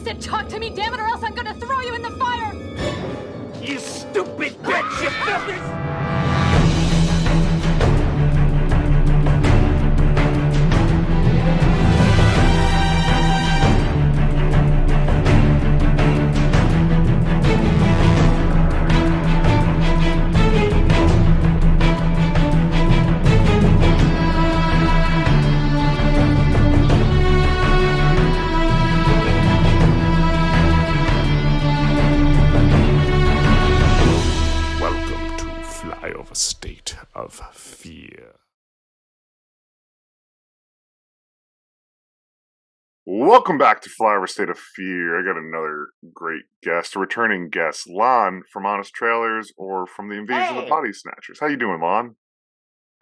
said talk to me, damn it, or else I'm gonna throw you in the fire! You stupid bitch! You filthy... Flyover State of Fear. Welcome back to Flyover State of Fear. I got another great guest, a returning guest, Lon from Honest Trailers or from the Invasion of the Body Snatchers. How you doing, Lon?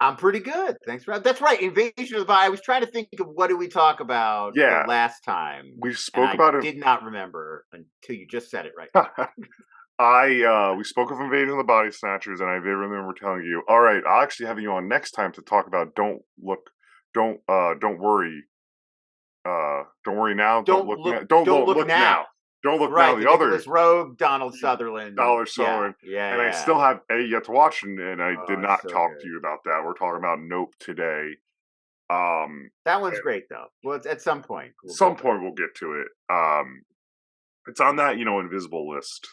I'm pretty good. Thanks for that. That's right. Invasion of the Body. I was trying to think of what did we talk about the last time. We spoke about it. I did not remember until you just said it right. We spoke of Invasion of the Body Snatchers, and I remember telling you, all right, I'll actually have you on next time to talk about Don't Worry. Don't worry now. Don't look now. Don't look now. Don't look now. The other Nicholas Rogue, Donald Sutherland. Yeah. And I still have yet to watch, and I did not talk to you about that. We're talking about Nope today. That one's great though. Well, at some point. We'll get to it. It's on that invisible list.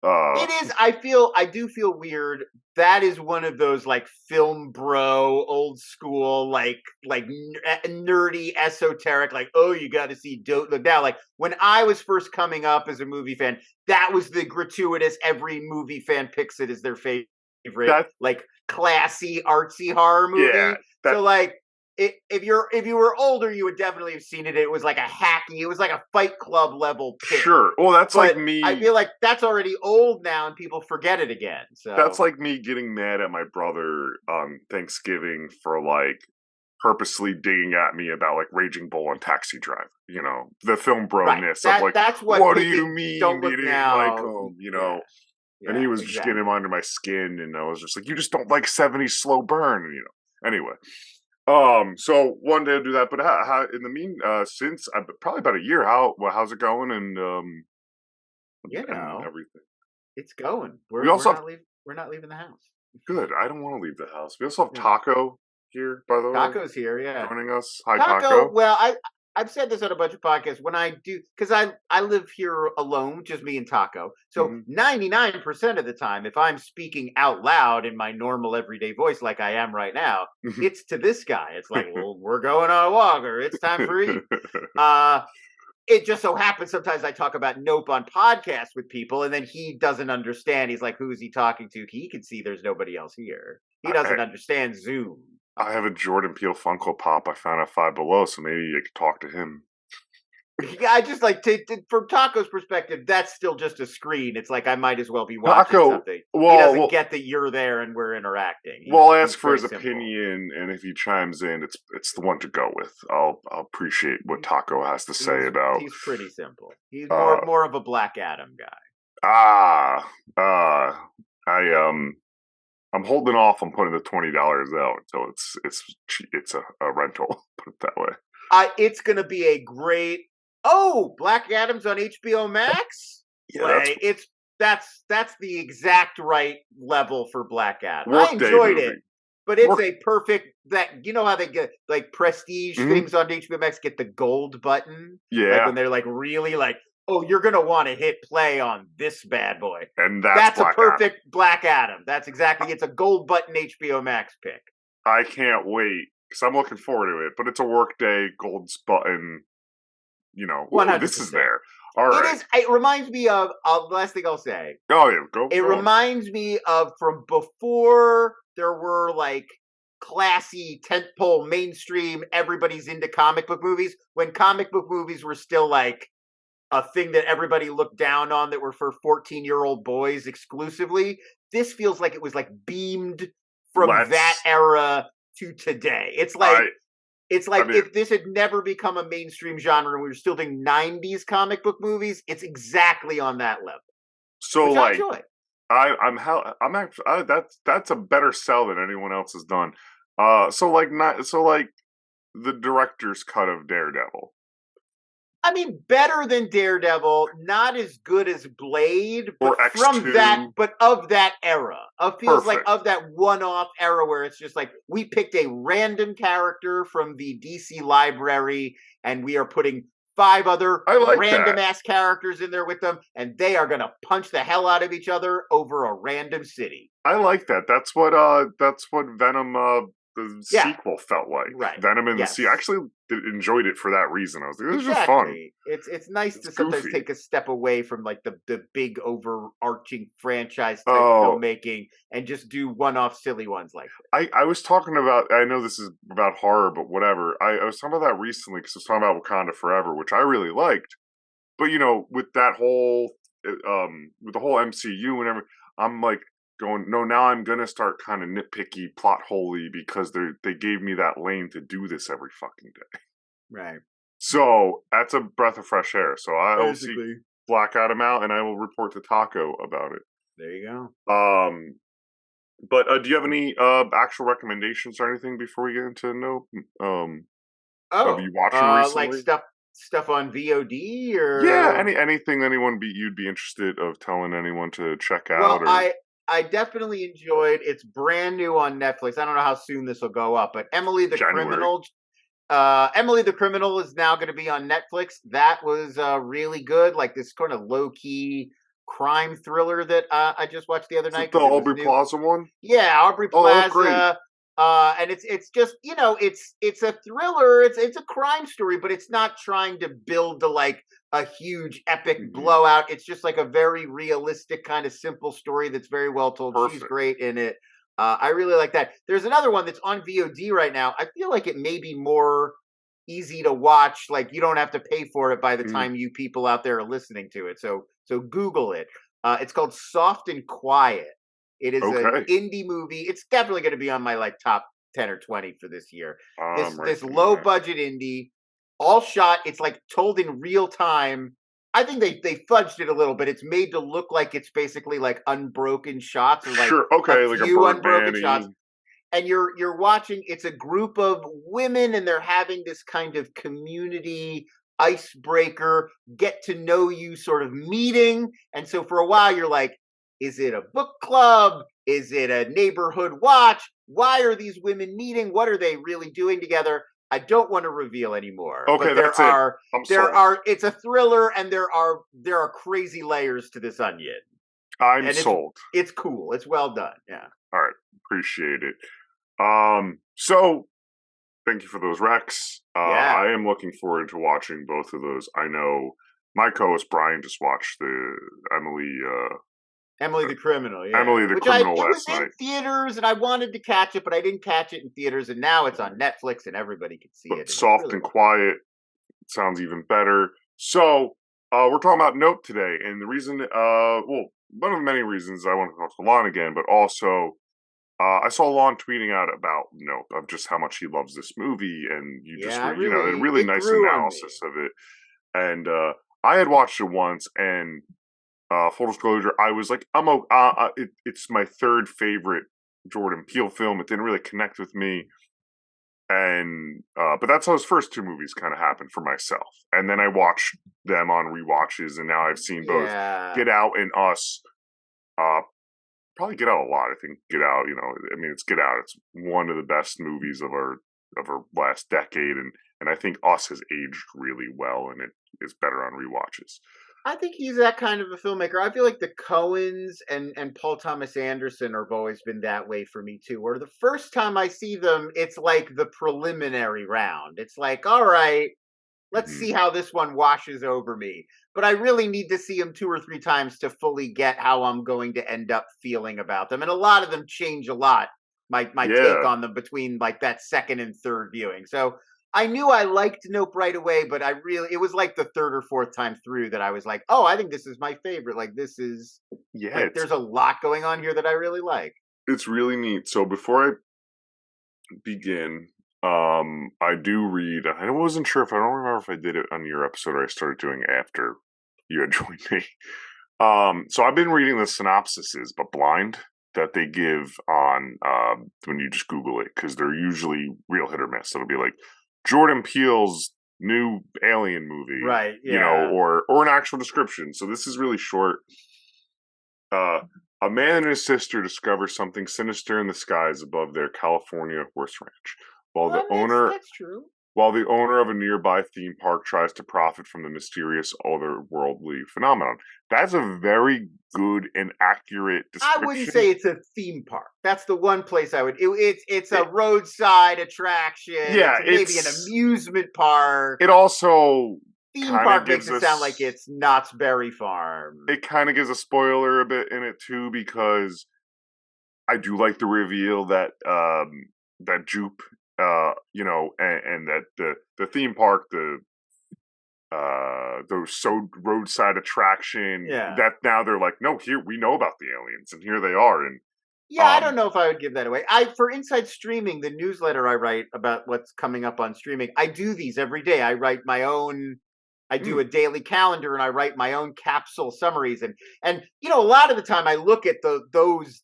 It is. I do feel weird. That is one of those like film bro, old school, like nerdy, esoteric. Like, oh, you got to see Don't Look Now. Like when I was first coming up as a movie fan, that was the gratuitous. Every movie fan picks it as their favorite, like classy, artsy horror movie. Yeah, so like. If you were older, you would definitely have seen it. It was like it was like a Fight Club level pick. Sure. Well, that's like me. I feel like that's already old now, and people forget it again. So that's like me getting mad at my brother on Thanksgiving for like purposely digging at me about like Raging Bull and Taxi Driver. The film bro-ness of like, that's what do you mean? Don't look now. Like him, Yeah, and he was just getting under my skin, and I was just like, you just don't like 70s slow burn, Anyway. So one day I'll do that, but how in the since probably about a year, how's it going? And and everything. It's going. We're not leaving the house. Good. I don't want to leave the house. We also have Taco here, by the way. Taco's here, joining us. Hi, Taco. Well, I've said this on a bunch of podcasts. When I do, because I live here alone, just me and Taco. So 99% of the time, if I'm speaking out loud in my normal everyday voice like I am right now, it's to this guy. It's like, well, we're going on a walk, or it's time for eat. It just so happens sometimes I talk about Nope on podcasts with people, and then he doesn't understand. He's like, who is he talking to? He can see there's nobody else here. He doesn't understand Zoom. I have a Jordan Peele Funko Pop I found at Five Below, so maybe you could talk to him. Yeah, I just like from Taco's perspective, that's still just a screen. It's like I might as well be watching something. He doesn't get that you're there and we're interacting. I'll ask for his opinion, and if he chimes in, it's the one to go with. I'll appreciate what Taco has to say about. He's pretty simple. He's more of a Black Adam guy. I'm holding off on putting the $20 out until it's a rental. Put it that way. It's going to be a great. Black Adam's on HBO Max. Yeah, that's the exact right level for Black Adam. I enjoyed it, but it's a perfect how they get like prestige things on HBO Max get the gold button. Yeah, like when they're like really like. Oh, you're going to want to hit play on this bad boy. And that's a perfect Black Adam. That's exactly, it's a gold button HBO Max pick. I can't wait, because I'm looking forward to it. But it's a workday, gold button, this is there. All right. It reminds me of, the last thing I'll say. Oh, yeah, go. It reminds me of from before there were like classy, tentpole, mainstream, everybody's into comic book movies, when comic book movies were still like, a thing that everybody looked down on that were for 14-year-old boys exclusively. This feels like it was like beamed from that era to today. It's like if this had never become a mainstream genre and we were still doing 90s comic book movies, it's exactly on that level. So like that's a better sell than anyone else has done. So like the director's cut of Daredevil. I mean, better than Daredevil, not as good as Blade, but Or of that era. It feels like Perfect. of that one-off era where it's just like we picked a random character from the DC library and we are putting 5 other I like random that. ass characters in there with them, and they are gonna punch the hell out of each other over a random city. I like that. That's what Venom the Yeah. sequel felt like. Right. Venom in the Yes. Sea. I actually enjoyed it for that reason. I was like, this is just fun. Exactly. It's nice It's to sometimes goofy. take a step away from like the big overarching franchise type Oh, filmmaking and just do one-off silly ones like this. I was talking about, I know this is about horror, but whatever. I was talking about that recently because I was talking about Wakanda Forever, which I really liked. But, with that whole, with the whole MCU and everything, I'm like going, no, now I'm going to start kind of nitpicky, plot holy because they gave me that lane to do this every fucking day. Right. So that's a breath of fresh air. So I'll see Basically. Black Adam out and I will report to Taco about it. There you go. But do you have any actual recommendations or anything before we get into Nope? Of you watching like recently? stuff on VOD or Yeah, anything you'd be interested of telling anyone to check Well, out or I definitely enjoyed. It's brand new on Netflix. I don't know how soon this will go up, but Emily the January. Criminal. Emily the Criminal is now going to be on Netflix. That was really good. Like this kind of low key crime thriller that I just watched the other Is it night the because it was Aubrey new. Plaza one? Yeah, Aubrey Oh, that looked great. Plaza. And it's just it's a thriller. It's a crime story, but it's not trying to build to like a huge epic Mhm. blowout. It's just like a very realistic kind of simple story that's very well told. She's Perfect. great in it. I really like that. There's another one that's on VOD right now. I feel like it may be more easy to watch. Like you don't have to pay for it by the Mhm. time you people out there are listening to it. So Google it. It's called Soft and Quiet. It is an Okay. indie movie. It's definitely going to be on my like top 10 or 20 for this year. I'm This writing low that. budget indie, all shot. It's like told in real time. I think they fudged it a little bit. It's made to look like it's basically like unbroken shots or like Sure. Okay, a like a few unbroken shots. Birdman-y. And you're watching. It's a group of women, and they're having this kind of community icebreaker, get to know you sort of meeting. And so for a while, you're like, is it a book club? Is it a neighborhood watch? Why are these women meeting? What are they really doing together? I don't want to reveal anymore. Okay, But that's it. I'm sold. it's a thriller and there are crazy layers to this onion. I'm And sold. it's cool. It's well done. Yeah. All right, appreciate it. So thank you for those recs. Yeah. I am looking forward to watching both of those. I know my co-host Brian just watched the Emily the Criminal, yeah. Emily the Which Criminal it was last in night. theaters and I wanted to catch it, but I didn't catch it in theaters, and now it's on Netflix and everybody can see it. But And Soft really and well. Quiet sounds even better. So we're talking about Nope today, and the reason, one of the many reasons I want to talk to Lon again, but also I saw Lon tweeting out about Nope, of just how much he loves this movie, and you just Yeah, were, a really it nice grew on me. analysis of it. And I had watched it once, and full disclosure, I was like, it's my third favorite Jordan Peele film. It didn't really connect with me, and but that's how his first 2 movies kind of happened for myself. And then I watched them on rewatches, and now I've seen both Yeah. Get Out and Us. Probably Get Out a lot. I think Get Out. It's Get Out. It's one of the best movies of our last decade, and I think Us has aged really well, and it is better on rewatches. I think he's that kind of a filmmaker. I feel like the Coens and Paul Thomas Anderson have always been that way for me too. Where the first time I see them, it's like the preliminary round. It's like, all right, let's Mhm. see how this one washes over me. But I really need to see them 2 or 3 times to fully get how I'm going to end up feeling about them. And a lot of them change a lot. My take Yeah, on them between like that second and third viewing. So I knew I liked Nope right away, but it was like the third or fourth time through that I was like, oh, I think this is my favorite. Like this is yeah. like there's a lot going on here that I really like. It's really neat. So before I begin, I do read. I wasn't sure if I don't remember if I did it on your episode or I started doing it after you had joined me. So I've been reading the synopsises, but blind, that they give on when you just Google it, because they're usually real hit or miss. It'll be like Jordan Peele's new Alien movie, right? You Yeah. know, or an actual description. So this is really short. A man and his sister discover something sinister in the skies above their California horse ranch, while Well, that's true. while the owner of a nearby theme park tries to profit from the mysterious otherworldly phenomenon. That's a very good and accurate description. I wouldn't say it's a theme park. That's the one place I would. It's a roadside attraction. Yeah, maybe an amusement park. It also theme park makes it sound like it's Knott's Berry Farm. It kind of gives a spoiler a bit in it too, because I do like the reveal that that Jupe, you know, and that the theme park, the roadside attraction, that now they're like, no, here we know about the aliens, and here they are, and yeah, I don't know if I would give that away. For Inside Streaming, the newsletter I write about what's coming up on streaming, I do these every day. I write my own. I do a daily calendar and I write my own capsule summaries, and you know, a lot of the time I look at the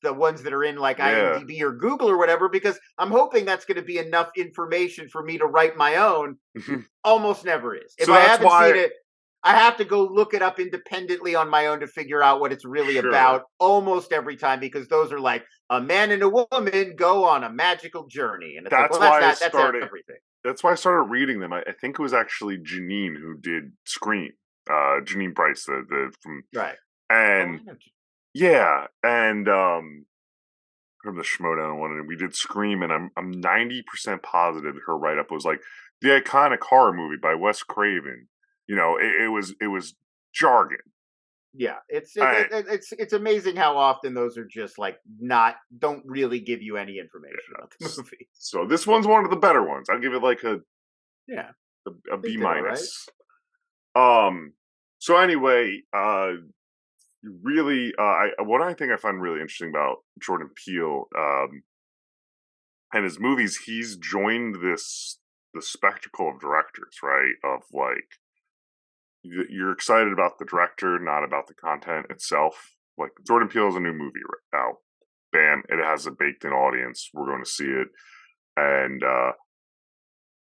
ones that are in like IMDb or Google or whatever, because I'm hoping that's going to be enough information for me to write my own. Almost never is. If I haven't seen it, I have to go look it up independently on my own to figure out what it's really about almost every time, because those are like a man and a woman go on a magical journey, and it's that's everything. That's why I started reading them. I think it was actually Janine who did Scream. Janine Price, the from and and from the Schmodown one, and we did Scream, and I'm 90% positive her write up was like the iconic horror movie by Wes Craven. You know, it was jargon. Yeah, it's amazing how often those are just like don't really give you any information about the movie. So this one's one of the better ones. I'll give it like a B minus. Right? So anyway, really, what I think I find really interesting about Jordan Peele and his movies, he's joined the spectacle of directors, right? Of like, you're excited about the director, not about the content itself. Like Jordan Peele is a new movie right now. Bam, it has a baked-in audience. We're going to see it, and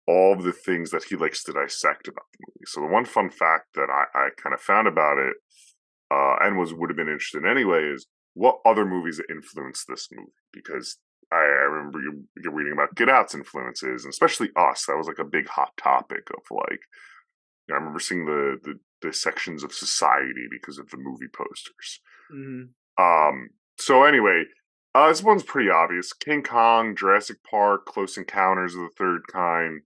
all of the things that he likes to dissect about the movie. So the one fun fact that I kind of found about it, and would have been interested in anyway, is what other movies influenced this movie. Because I remember you're reading about Get Out's influences, and especially Us. That was like a big hot topic of like. I remember seeing the sections of Society because of the movie posters. So anyway, this one's pretty obvious. King Kong, Jurassic Park, Close Encounters of the Third Kind,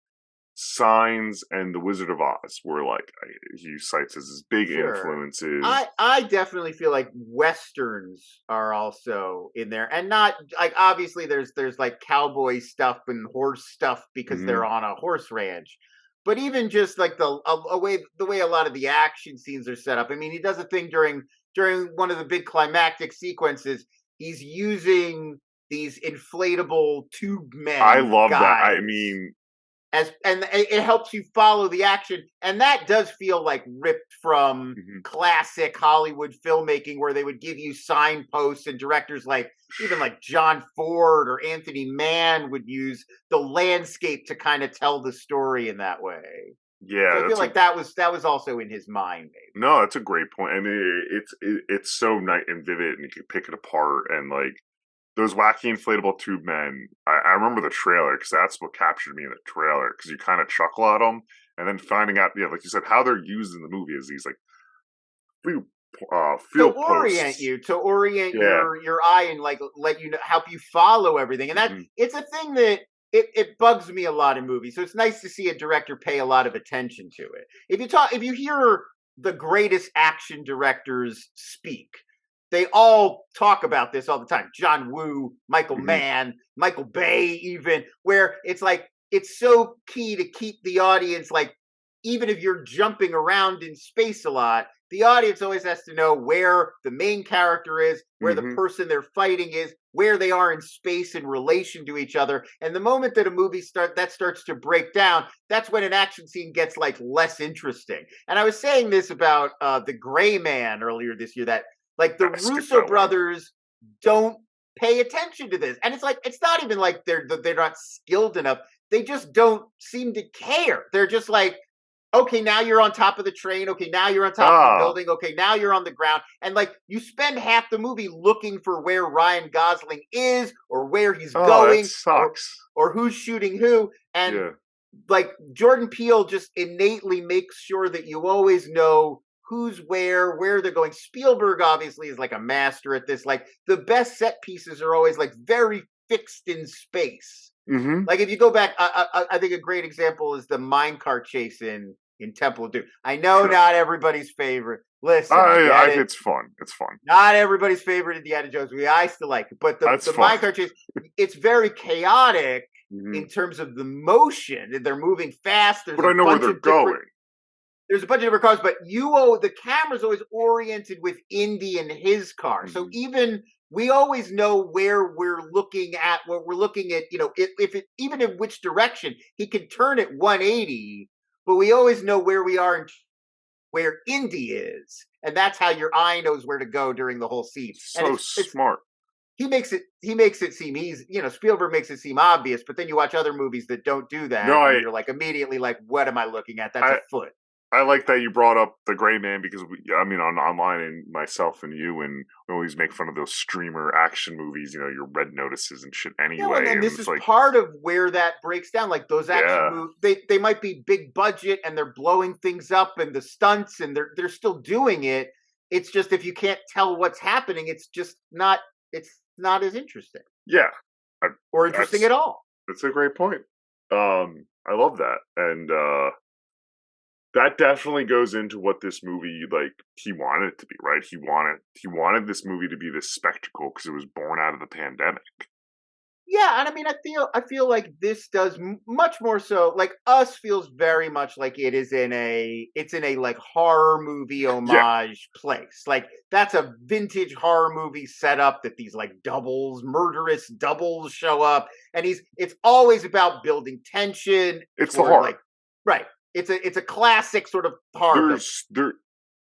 Signs, and The Wizard of Oz were like he cites as his big influences. I definitely feel like Westerns are also in there, and not like obviously there's like cowboy stuff and horse stuff because they're on a horse ranch. But even just like the way a lot of the action scenes are set up. I mean, he does a thing during one of the big climactic sequences. He's using these inflatable tube men. I love that. I mean, and it helps you follow the action, and that does feel like ripped from classic Hollywood filmmaking, where they would give you signposts, and directors like even like John Ford or Anthony Mann would use the landscape to kind of tell the story in that way. Yeah, so I feel like that was also in his mind. Maybe. No, that's a great point, and it's so nice and vivid, and you can pick it apart, and like. Those wacky inflatable tube men, I remember the trailer because that's what captured me in the trailer, because you kind of chuckle at them, and then finding out, like you said, how they're used in the movie is these like field posts. To orient your eye and like let you know, help you follow everything, and that it's a thing that it bugs me a lot in movies. So it's nice to see a director pay a lot of attention to it. If you hear the greatest action directors speak. They all talk about this all the time. John Woo, Michael Mann, Michael Bay, even, where it's like, it's so key to keep the audience, like, even if you're jumping around in space a lot, the audience always has to know where the main character is, where the person they're fighting is, where they are in space in relation to each other. And the moment that a movie starts to break down, that's when an action scene gets like less interesting. And I was saying this about The Gray Man earlier this year, that like the Russo brothers don't pay attention to this. And it's like, it's not even like they're not skilled enough. They just don't seem to care. They're just like, okay, now you're on top of the train. Okay, now you're on top of the building. Okay, now you're on the ground. And like you spend half the movie looking for where Ryan Gosling is or where he's going that sucks. or who's shooting who. And Yeah. like Jordan Peele just innately makes sure that you always know who's where they're going. Spielberg obviously is like a master at this. Like the best set pieces are always like very fixed in space. Mm-hmm. Like if you go back, I think a great example is the minecart chase in Temple of Doom. I know not everybody's favorite. Listen, it's fun. It's fun. Not everybody's favorite Indiana Jones movie. I still like it, but the minecart chase, it's very chaotic in terms of the motion. They're moving fast. But I know where they're going. There's a bunch of different cars, but the camera's always oriented with Indy and his car. So even we always know where we're looking at, what we're looking at, even in which direction. He can turn it 180, but we always know where we are and where Indy is. And that's how your eye knows where to go during the whole scene. So smart. He makes it seem easy. Spielberg makes it seem obvious, but then you watch other movies that don't do that. And you're like immediately like, what am I looking at? That's a foot. I like that you brought up the Gray Man because online and myself and you and we always make fun of those streamer action movies. Your Red Notices and shit. Anyway, and this is like, part of where that breaks down. Like those action movies, they might be big budget and they're blowing things up and the stunts and they're still doing it. It's just if you can't tell what's happening, it's just not. It's not as interesting. Yeah, or interesting at all. That's a great point. I love that and. That definitely goes into what this movie, like, he wanted it to be, right? He wanted this movie to be this spectacle because it was born out of the pandemic. Yeah, and I mean, I feel like this does much more so. Like Us feels very much like it's in a like horror movie homage place. Like that's a vintage horror movie setup that these like murderous doubles show up, and it's always about building tension. It's the horror, right? It's a classic sort of horror.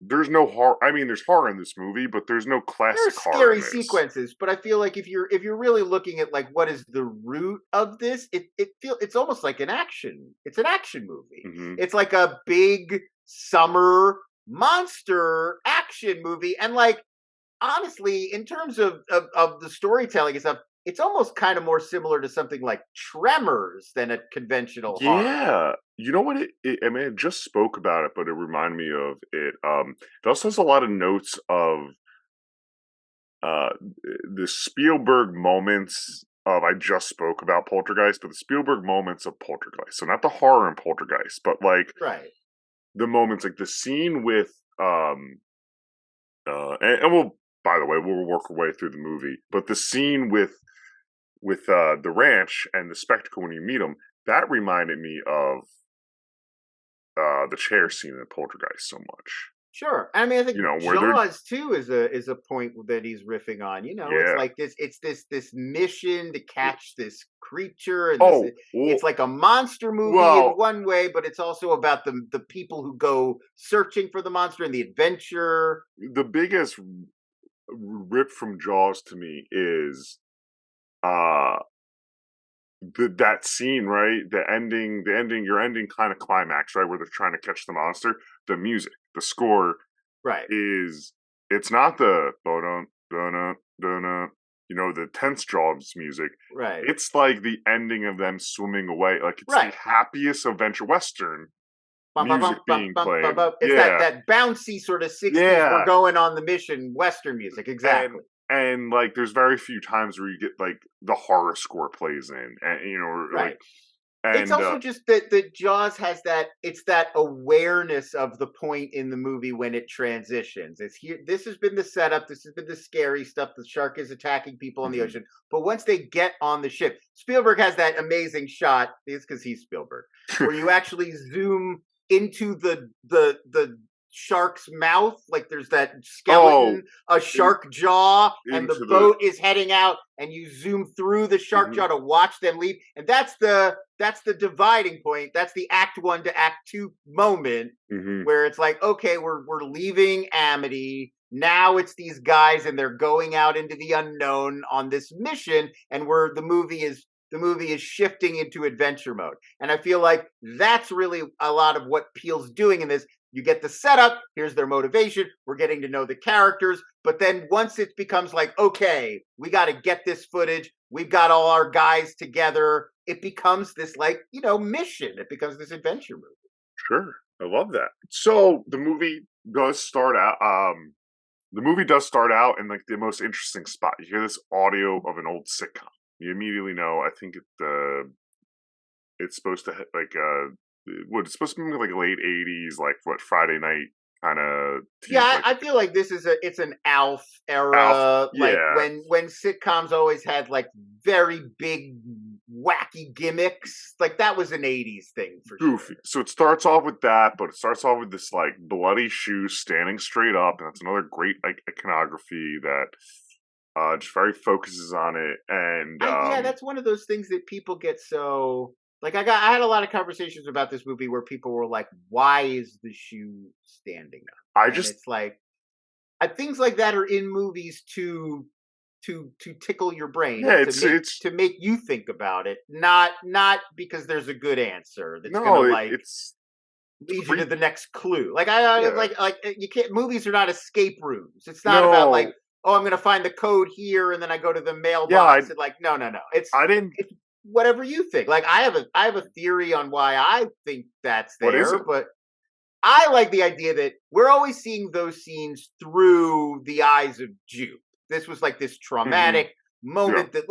There's no horror. I mean, there's horror in this movie, but there's no classic horror. There's scary sequences, but I feel like if you're really looking at like what is the root of this, it's almost like an action. It's an action movie. Mm-hmm. It's like a big summer monster action movie, and like honestly, in terms of the storytelling and stuff, it's almost kind of more similar to something like Tremors than a conventional horror. Yeah. You know what? I just spoke about it, but it reminded me of it. It also has a lot of notes of the Spielberg moments of, I just spoke about Poltergeist, but the Spielberg moments of Poltergeist. So not the horror in Poltergeist, but like the moments, like the scene with, and we'll, by the way, we'll work our way through the movie, but the scene with the ranch and the spectacle when you meet them, that reminded me of the chair scene in Poltergeist so much. Sure, I mean, I think Jaws too is a point that he's riffing on. It's like it's this mission to catch this creature, and it's like a monster movie in one way, but it's also about the people who go searching for the monster and the adventure. The biggest rip from Jaws to me is that scene, right? The ending, your ending kind of climax, right? Where they're trying to catch the monster. The music, the score, it's not the the tense Jaws music. Right. It's like the ending of them swimming away. Like it's the happiest adventure western music being played. It's that bouncy sort of 60s, we're going on the mission western music. Exactly. And like, there's very few times where you get like the horror score plays in, and like. And, it's also just that Jaws has it's that awareness of the point in the movie when it transitions. It's here. This has been the setup. This has been the scary stuff. The shark is attacking people in the ocean. But once they get on the ship, Spielberg has that amazing shot. It's because he's Spielberg, where you actually zoom into the shark's mouth, like there's that skeleton, a shark jaw, and the boat is heading out, and you zoom through the shark jaw to watch them leave, and that's the dividing point. That's the Act 1 to Act 2 moment, where it's like, okay, we're leaving Amity. Now it's these guys, and they're going out into the unknown on this mission, and the movie is the movie is shifting into adventure mode. And I feel like that's really a lot of what Peele's doing in this. You get the setup, here's their motivation, we're getting to know the characters, but then once it becomes like, okay, we got to get this footage, we've got all our guys together, it becomes this like, mission. It becomes this adventure movie. Sure. I love that. So the movie does start out in like the most interesting spot. You hear this audio of an old sitcom. You immediately know. I think it's supposed to it's supposed to be like late '80s, like Friday night kind of. Yeah, I feel like this is it's an Alf era, like when sitcoms always had like very big wacky gimmicks. Like that was an '80s thing for goofy. Sure. So it starts off with that, but it starts off with this like bloody shoe standing straight up, and that's another great like iconography that just very focuses on it. And that's one of those things that people get so. Like I had a lot of conversations about this movie where people were like, "Why is the shoe standing up?" It's like things like that are in movies to tickle your brain, to make you think about it, not because there's a good answer that's gonna lead you to the next clue. Like like you can't. Movies are not escape rooms. It's not about like, oh, I'm gonna find the code here and then I go to the mailbox and like no. It's whatever you think. Like I have a theory on why I think that's there, but I like the idea that we're always seeing those scenes through the eyes of Jude. This was like this traumatic moment that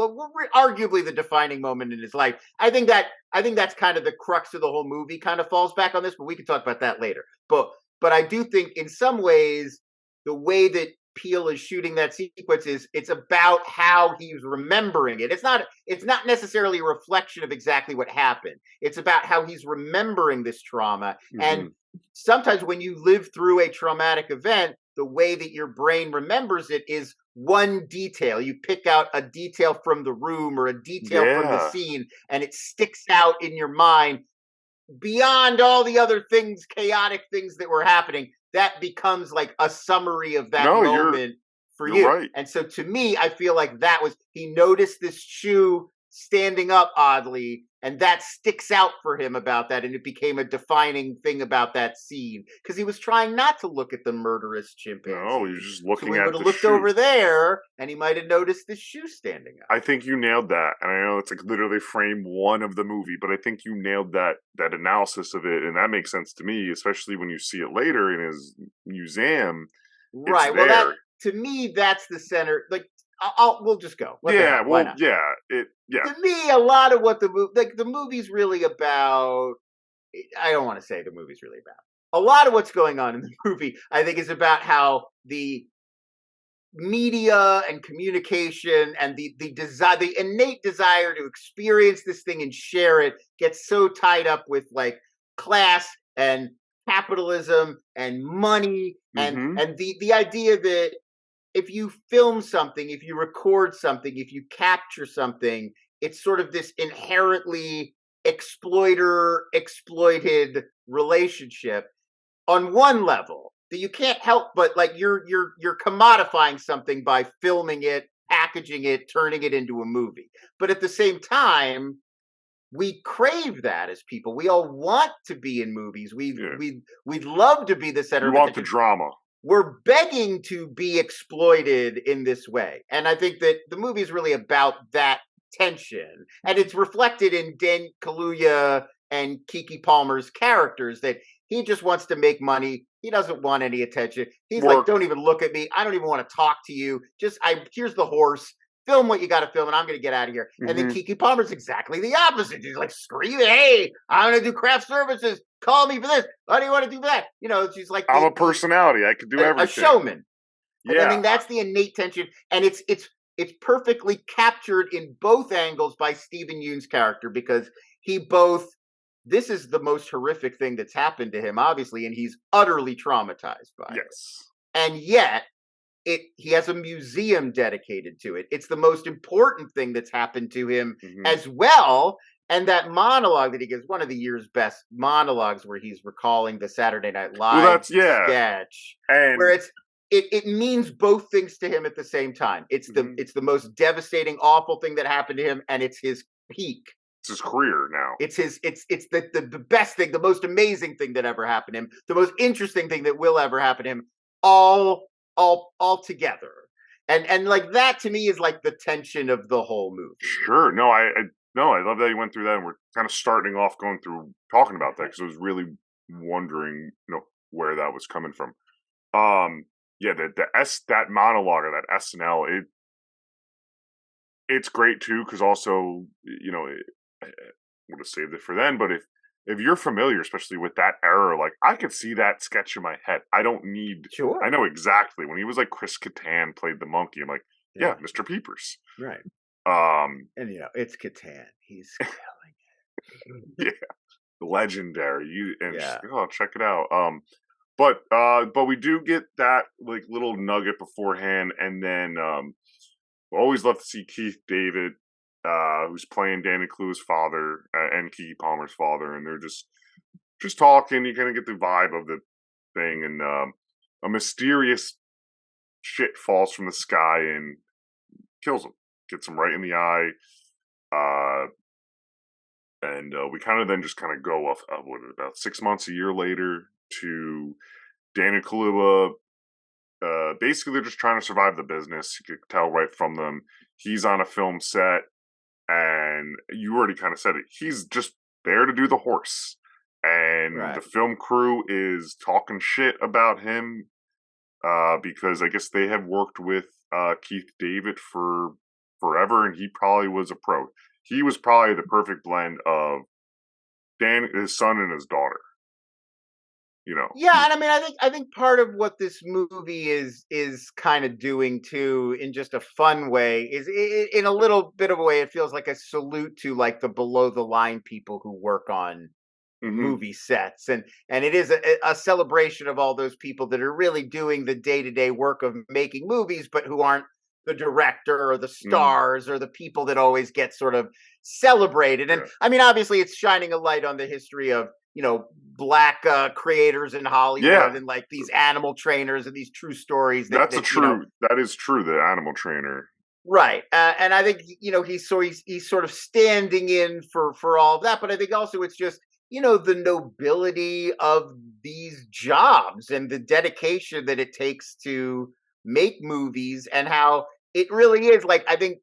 arguably the defining moment in his life. I think that's kind of the crux of the whole movie. Kind of falls back on this, but we can talk about that later. But I do think in some ways the way that Peele is shooting that sequence it's about how he's remembering it. It's not necessarily a reflection of exactly what happened. It's about how he's remembering this trauma. And sometimes when you live through a traumatic event, the way that your brain remembers it is one detail. You pick out a detail from the room or a detail from the scene, and it sticks out in your mind beyond all the other things, chaotic things that were happening. That becomes like a summary of that moment for you. Right. And so to me, I feel like that was, he noticed this shoe standing up oddly, and that sticks out for him about that, and it became a defining thing about that scene because he was trying not to look at the murderous chimpanzee. No, he was just looking at the shoe. He would have looked over there, and he might have noticed the shoe standing up. I think you nailed that, and I know it's like literally frame one of the movie, but I think you nailed that analysis of it, and that makes sense to me, especially when you see it later in his museum. Right. Well, that to me, that's the center. Like, we'll just go. To me, a lot of what the movie's really about. I don't want to say the movie's really about. A lot of what's going on in the movie, I think, is about how the media and communication and the innate desire to experience this thing and share it gets so tied up with like class and capitalism and money and the idea that if you film something, if you record something, if you capture something, it's sort of this inherently exploiter-exploited relationship on one level that you can't help but like you're commodifying something by filming it, packaging it, turning it into a movie. But at the same time, we crave that as people. We all want to be in movies. We'd love to be the center. We want the drama. We're begging to be exploited in this way. And I think that the movie is really about that tension. And it's reflected in Dan Kaluuya and Keke Palmer's characters that he just wants to make money. He doesn't want any attention. He's like, don't even look at me. I don't even want to talk to you. Here's the horse. Film what you got to film, and I'm going to get out of here. And then Keke Palmer's exactly the opposite. She's like screaming, "Hey, I'm going to do craft services. Call me for this. What do you want to do for that?" She's like, I'm a personality. I could do everything. A showman. And I think that's the innate tension, and it's perfectly captured in both angles by Stephen Yeun's character because this is the most horrific thing that's happened to him, obviously, and he's utterly traumatized by it. And yet, he has a museum dedicated to it. It's the most important thing that's happened to him as well. And that monologue that he gives, one of the year's best monologues, where he's recalling the Saturday Night Live sketch, where it means both things to him at the same time. It's the most devastating, awful thing that happened to him, and it's his peak. It's his career now. It's the best thing, the most amazing thing that ever happened to him, the most interesting thing that will ever happen to him, all together. And like that to me is like the tension of the whole movie. Sure. No, I love that you went through that, and we're kind of starting off going through talking about that because I was really wondering, where that was coming from. Yeah, that monologue or that SNL, it's great too because also I would have saved it for then, but if you're familiar, especially with that era, like I could see that sketch in my head. I don't need. Sure. I know exactly when he was like Chris Kattan played the monkey. I'm like, yeah, Mr. Peepers. Right. And it's Kattan. He's killing it. Yeah, legendary. Check it out. But we do get that like little nugget beforehand, and then we always love to see Keith David, who's playing Danny Kaluuya's father and Keke Palmer's father, and they're just talking. You kind of get the vibe of the thing, and a mysterious shit falls from the sky and kills him, gets him right in the eye, and we kind of then just kind of go off about 6 months, a year later to Danny Kaluuya. Basically, they're just trying to survive the business. You could tell right from them. He's on a film set, and you already kind of said it. He's just there to do the horse, and the film crew is talking shit about him because I guess they have worked with Keith David for forever, and he probably was a pro. He was probably the perfect blend of his son and his daughter. Yeah, and I mean, I think part of what this movie is kind of doing too, in just a fun way, is in a little bit of a way, it feels like a salute to like the below the line people who work on movie sets, and it is a celebration of all those people that are really doing the day-to-day work of making movies, but who aren't the director or the stars or the people that always get sort of celebrated. And I mean, obviously, it's shining a light on the history of Black creators in Hollywood and like these animal trainers and these true stories. That is true. The animal trainer, right? And I think he's sort of standing in for all of that. But I think also it's just the nobility of these jobs and the dedication that it takes to make movies, and how it really is like, I think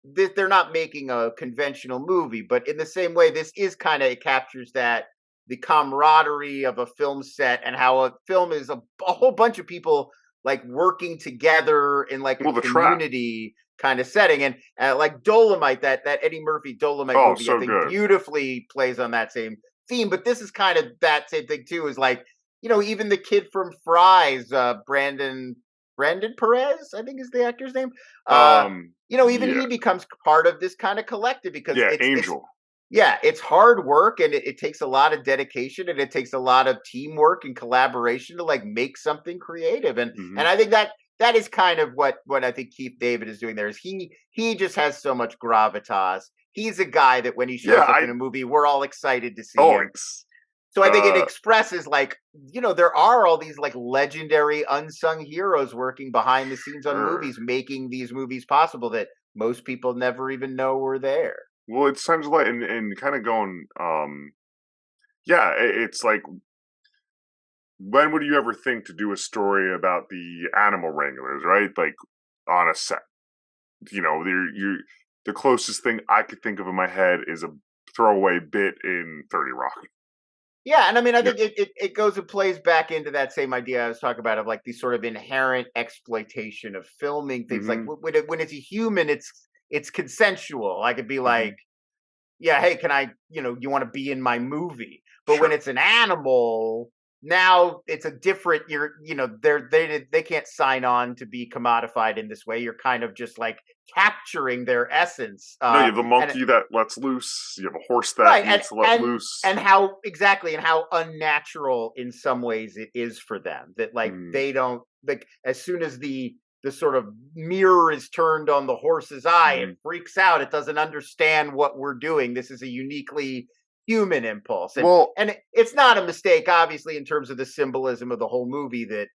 they're not making a conventional movie, but in the same way, this is it captures that the camaraderie of a film set, and how a film is a whole bunch of people like working together in like a community kind of setting. And like Dolomite, that Eddie Murphy Dolomite movie, I think beautifully plays on that same theme. But this is kind of that same thing too, is like, even the kid from Fry's, Brandon Perez, I think is the actor's name. He becomes part of this kind of collective because Angel. It's hard work, and it takes a lot of dedication, and it takes a lot of teamwork and collaboration to like make something creative. And I think that is kind of what I think Keith David is doing there. Is he just has so much gravitas. He's a guy that when he shows up in a movie, we're all excited to see him. So I think it expresses like, there are all these like legendary unsung heroes working behind the scenes on movies, making these movies possible that most people never even know were there. Well, it sounds like, and kind of going, it's like, when would you ever think to do a story about the animal wranglers, right? Like on a set, the closest thing I could think of in my head is a throwaway bit in 30 Rock. Yeah, and I mean, I think it goes and plays back into that same idea I was talking about of like the sort of inherent exploitation of filming things. Like when it's a human, it's consensual. I could be like, yeah, hey, can I, you want to be in my movie? But when it's an animal, now it's a different. They can't sign on to be commodified in this way. You're kind of just like capturing their essence. No, you have a monkey that lets loose. You have a horse that needs to let loose. And how unnatural in some ways it is for them that like they don't like, as soon as the sort of mirror is turned on the horse's eye, it freaks out. It doesn't understand what we're doing. This is a uniquely human impulse. And it's not a mistake, obviously, in terms of the symbolism of the whole movie, that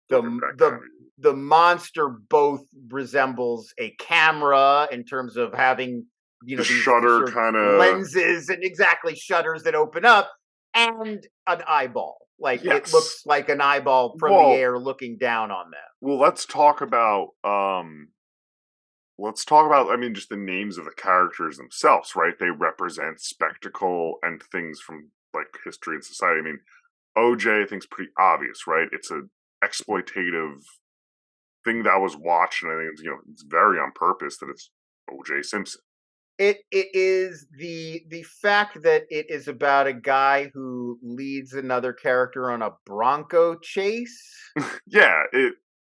the monster both resembles a camera in terms of having you the know, these shutter sort of kind of lenses and exactly shutters that open up, and an eyeball. Like it looks yes. like an eyeball from the Well, air looking down on them. well, let's talk about I mean just the names of the characters themselves, right? They represent spectacle and things from like history and society. I mean, OJ I think's pretty obvious, right? It's a exploitative thing that was watched, and I think it's, it's very on purpose that it's OJ Simpson. It is the fact that it is about a guy who leads another character on a Bronco chase. Yeah, it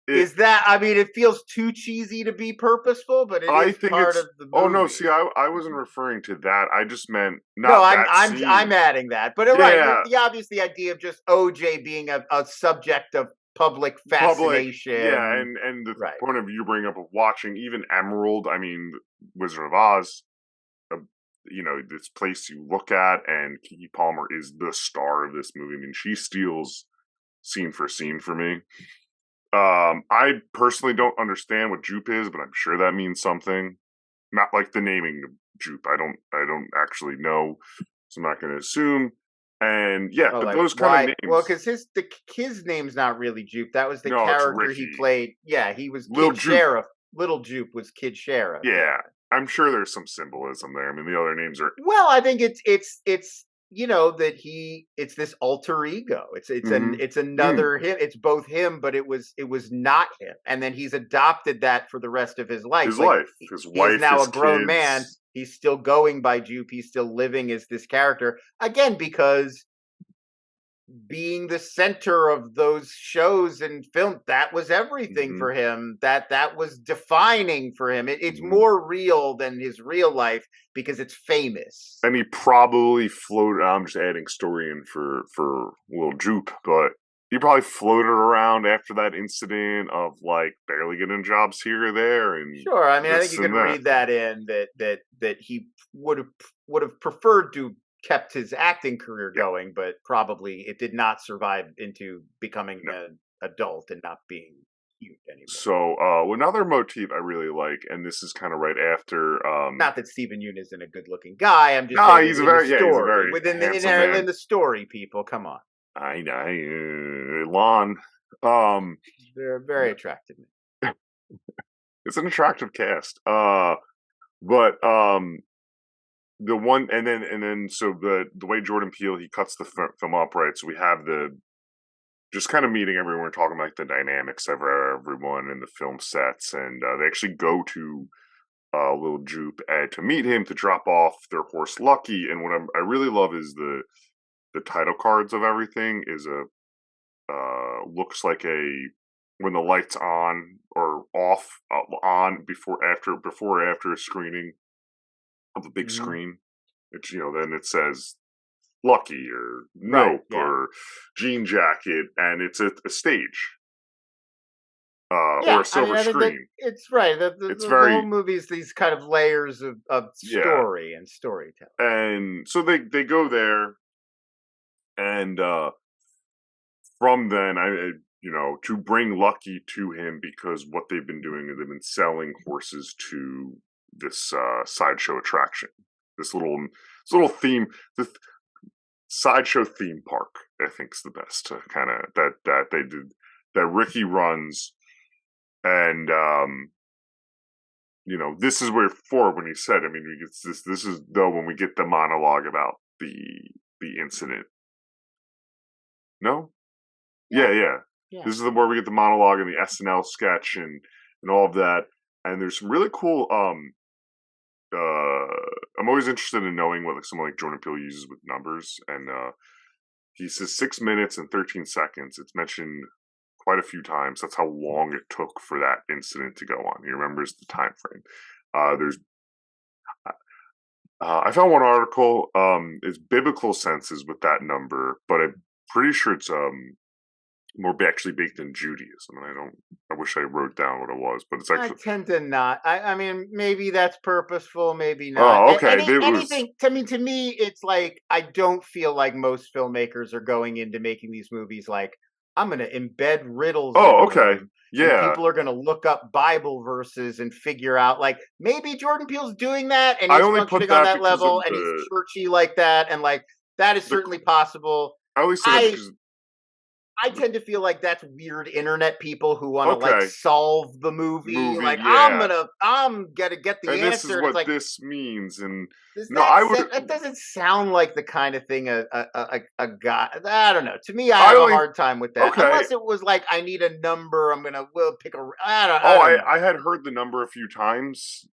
Is that, I mean, it feels too cheesy to be purposeful, but it I is think part it's of the oh no, see movie. I wasn't referring to that. I just meant No, not that I'm scene. adding that. But right, Yeah, the obvious the idea of just OJ being a subject of public public. Yeah, fascination. and the Right. point of you bring up of watching even Emerald, I mean Wizard of Oz, uh, this place you look at, and Keke Palmer is the star of this movie. I mean, she steals scene for scene for me. I personally don't understand what jupe is, but I'm sure that means something. Not like the naming of jupe. I don't actually know, so I'm not going to assume. And yeah, Oh, but like those kind why? of Well, names. because his name's not really Jupe. That was the No, it's character he Ricky. played. Yeah, he was Lil Kid Jupe. Sheriff. Little Jupe was Kid Sheriff. Yeah. Yeah, I'm sure there's some symbolism there. I mean, the other names are. Well, I think it's you know that it's this alter ego. Mhm. It's another him. It's both him, but it was not him. And then he's adopted that for the rest of his life. His Like life, his he is wife, now his a grown man. kids. He's still going by Jupe. He's still living as this character again because being the center of those shows and film, that was everything Hmm. for him. That was defining for him. It's Hmm. more real than his real life because it's famous. And he probably floated. I'm just adding story in for Lil Jupe, but he probably floated around after that incident of like barely getting jobs here or there, and Sure, I mean, I think this you could and that. read that in that he would have preferred to kept his acting career Yeah, going, but probably it did not survive into becoming no. an adult and not being cute anymore. So, another motif I really like, and this is kind of right after. Not that Stephen Yeun isn't a good-looking guy. I'm just No, saying he's a in the very he's a story, very within the handsome man. in the story, people, come on, I know, Lon. they're very attractive. It's an attractive cast. But the one, and then so the way Jordan Peele he cuts the film up, right. So we have the just kind of meeting everyone, talking like the dynamics of everyone in the film sets, and they actually go to Little Jupe to meet him to drop off their horse Lucky. And what I really love is the title cards of everything is a looks like a when the lights on or off on before or after a screening of a big Mhm. screen. It's then it says Lucky or Right, Nope yeah. or Jean Jacket, and it's a stage or Yeah, a I mean, silver I think that screen. it's right. It's The whole very movie is these kind of layers of yeah, story and storytelling. and so they go there, and from then to bring Lucky to him because what they've been doing is they've been selling horses to this sideshow attraction, this little theme, this sideshow theme park. I think is the best kind of that they did that Ricky runs, and this is where for when he said, I mean, we get this is though when we get the monologue about the incident. No, Yeah, yeah. yeah. This is where we get the monologue and the SNL sketch and all of that. And there's some really cool. I'm always interested in knowing what someone like Jordan Peele uses with numbers, and he says 6 minutes and 13 seconds. It's mentioned quite a few times. That's how long it took for that incident to go on. He remembers the time frame. There's I found one article. It's biblical senses with that number, but I'm pretty sure it's more actually baked in Judaism. And I wish I wrote down what it was, but it's I actually. tend to not. I mean, maybe that's purposeful, maybe not. Oh, okay. It was. Anything. To me, it's like I don't feel like most filmmakers are going into making these movies like I'm going to embed riddles Oh, into okay. them. And Yeah. people are going to look up Bible verses and figure out, like, maybe Jordan Peele's doing that and I he's only put functioning on that that because of level and he's churchy like that. And, like, that is the certainly possible. I only say that I because I tend to feel like that's weird internet people who want to, like, okay, solve the movie. movie, Like, yeah. I'm gonna get the And this is answer. And it's what like, this means, and does no, I would that doesn't sound like the kind of thing a guy. I don't know. To me, I I have a only hard time with that. okay. Unless it was like, I need a number. We'll pick a. I Oh, don't I know. had heard the number a few times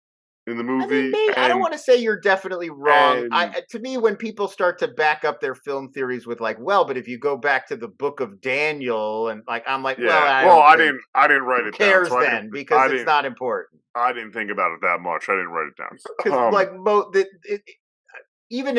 in the I mean, movie, maybe I don't want to say you're definitely wrong. and To me, when people start to back up their film theories with, like, well, but if you go back to the Book of Daniel, and, like, I'm like, well, yeah. I Well, don't think. I didn't write Who it down, so cares then? Because it's not important. I didn't think about it that much. I didn't write it down. Because, like, even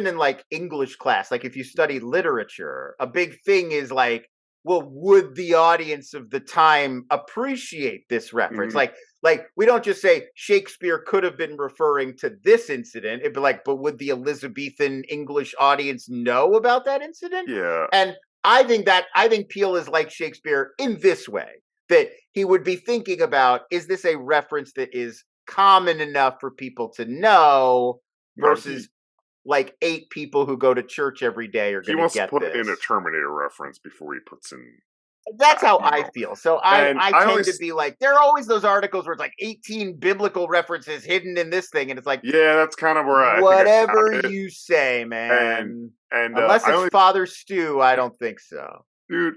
in, like, English class, like, if you study literature, a big thing is, like, well, would the audience of the time appreciate this reference? Mhm. Like, we don't just say Shakespeare could have been referring to this incident. It'd be like, but would the Elizabethan English audience know about that incident? Yeah. And I think Peele is like Shakespeare in this way, that he would be thinking about, is this a reference that is common enough for people to know, No, versus, like, 8 people who go to church every day are he going to wants to get put in a this. Terminator reference before he puts in, That's how you I know. feel. So And I I only tend to be like, there are always those articles where it's like 18 biblical references hidden in this thing, and it's like, yeah, that's kind of where I think I whatever found it. you say, And man. Unless I it's only Father Stew, I don't think so. dude,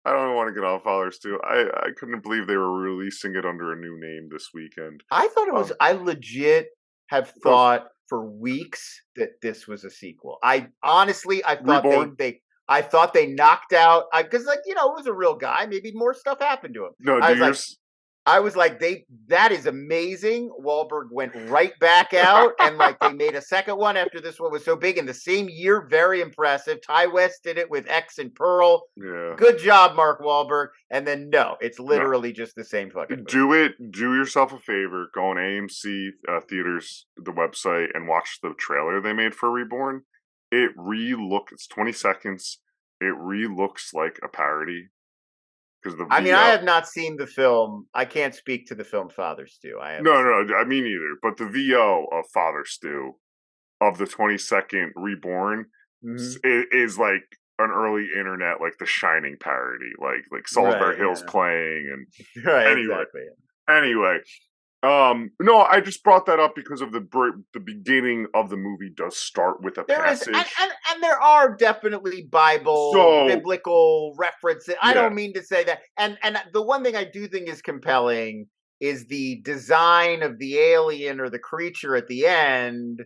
I don't want to get off Father's too. I couldn't believe they were releasing it under a new name this weekend. I thought it was. Um, I legit have well, thought for weeks that this was a sequel. I honestly, Reborn? I thought they knocked out. Because, like, it was a real guy. Maybe more stuff happened to him. No, I do was like, yours. that is amazing. Wahlberg went right back out, and, like, they made a second one after this one was so big in the same year. Very impressive. Ty West did it with X and Pearl. Yeah. Good job, Mark Wahlberg. And then, no, it's No. literally just the same fucking movie. Do it. Do yourself a favor. Go on AMC theaters, the website, and watch the trailer they made for Reborn. It's 20 seconds. It looks like a parody because the I mean, I VO. have not seen the film. I can't speak to the film Father Stew. I haven't No, seen no, I mean either. But the VO of Father Stew of the 20-second Reborn it. Mhm. is like an early internet, like The Shining parody, like Salisbury Right, Hill's yeah. playing. And Right, anyway, exactly. anyway, no, I just brought that up because of the beginning of the movie does start with a There is, passage. and there are definitely So biblical references. I yeah, don't mean to say that. And the one thing I do think is compelling is the design of the alien or the creature at the end.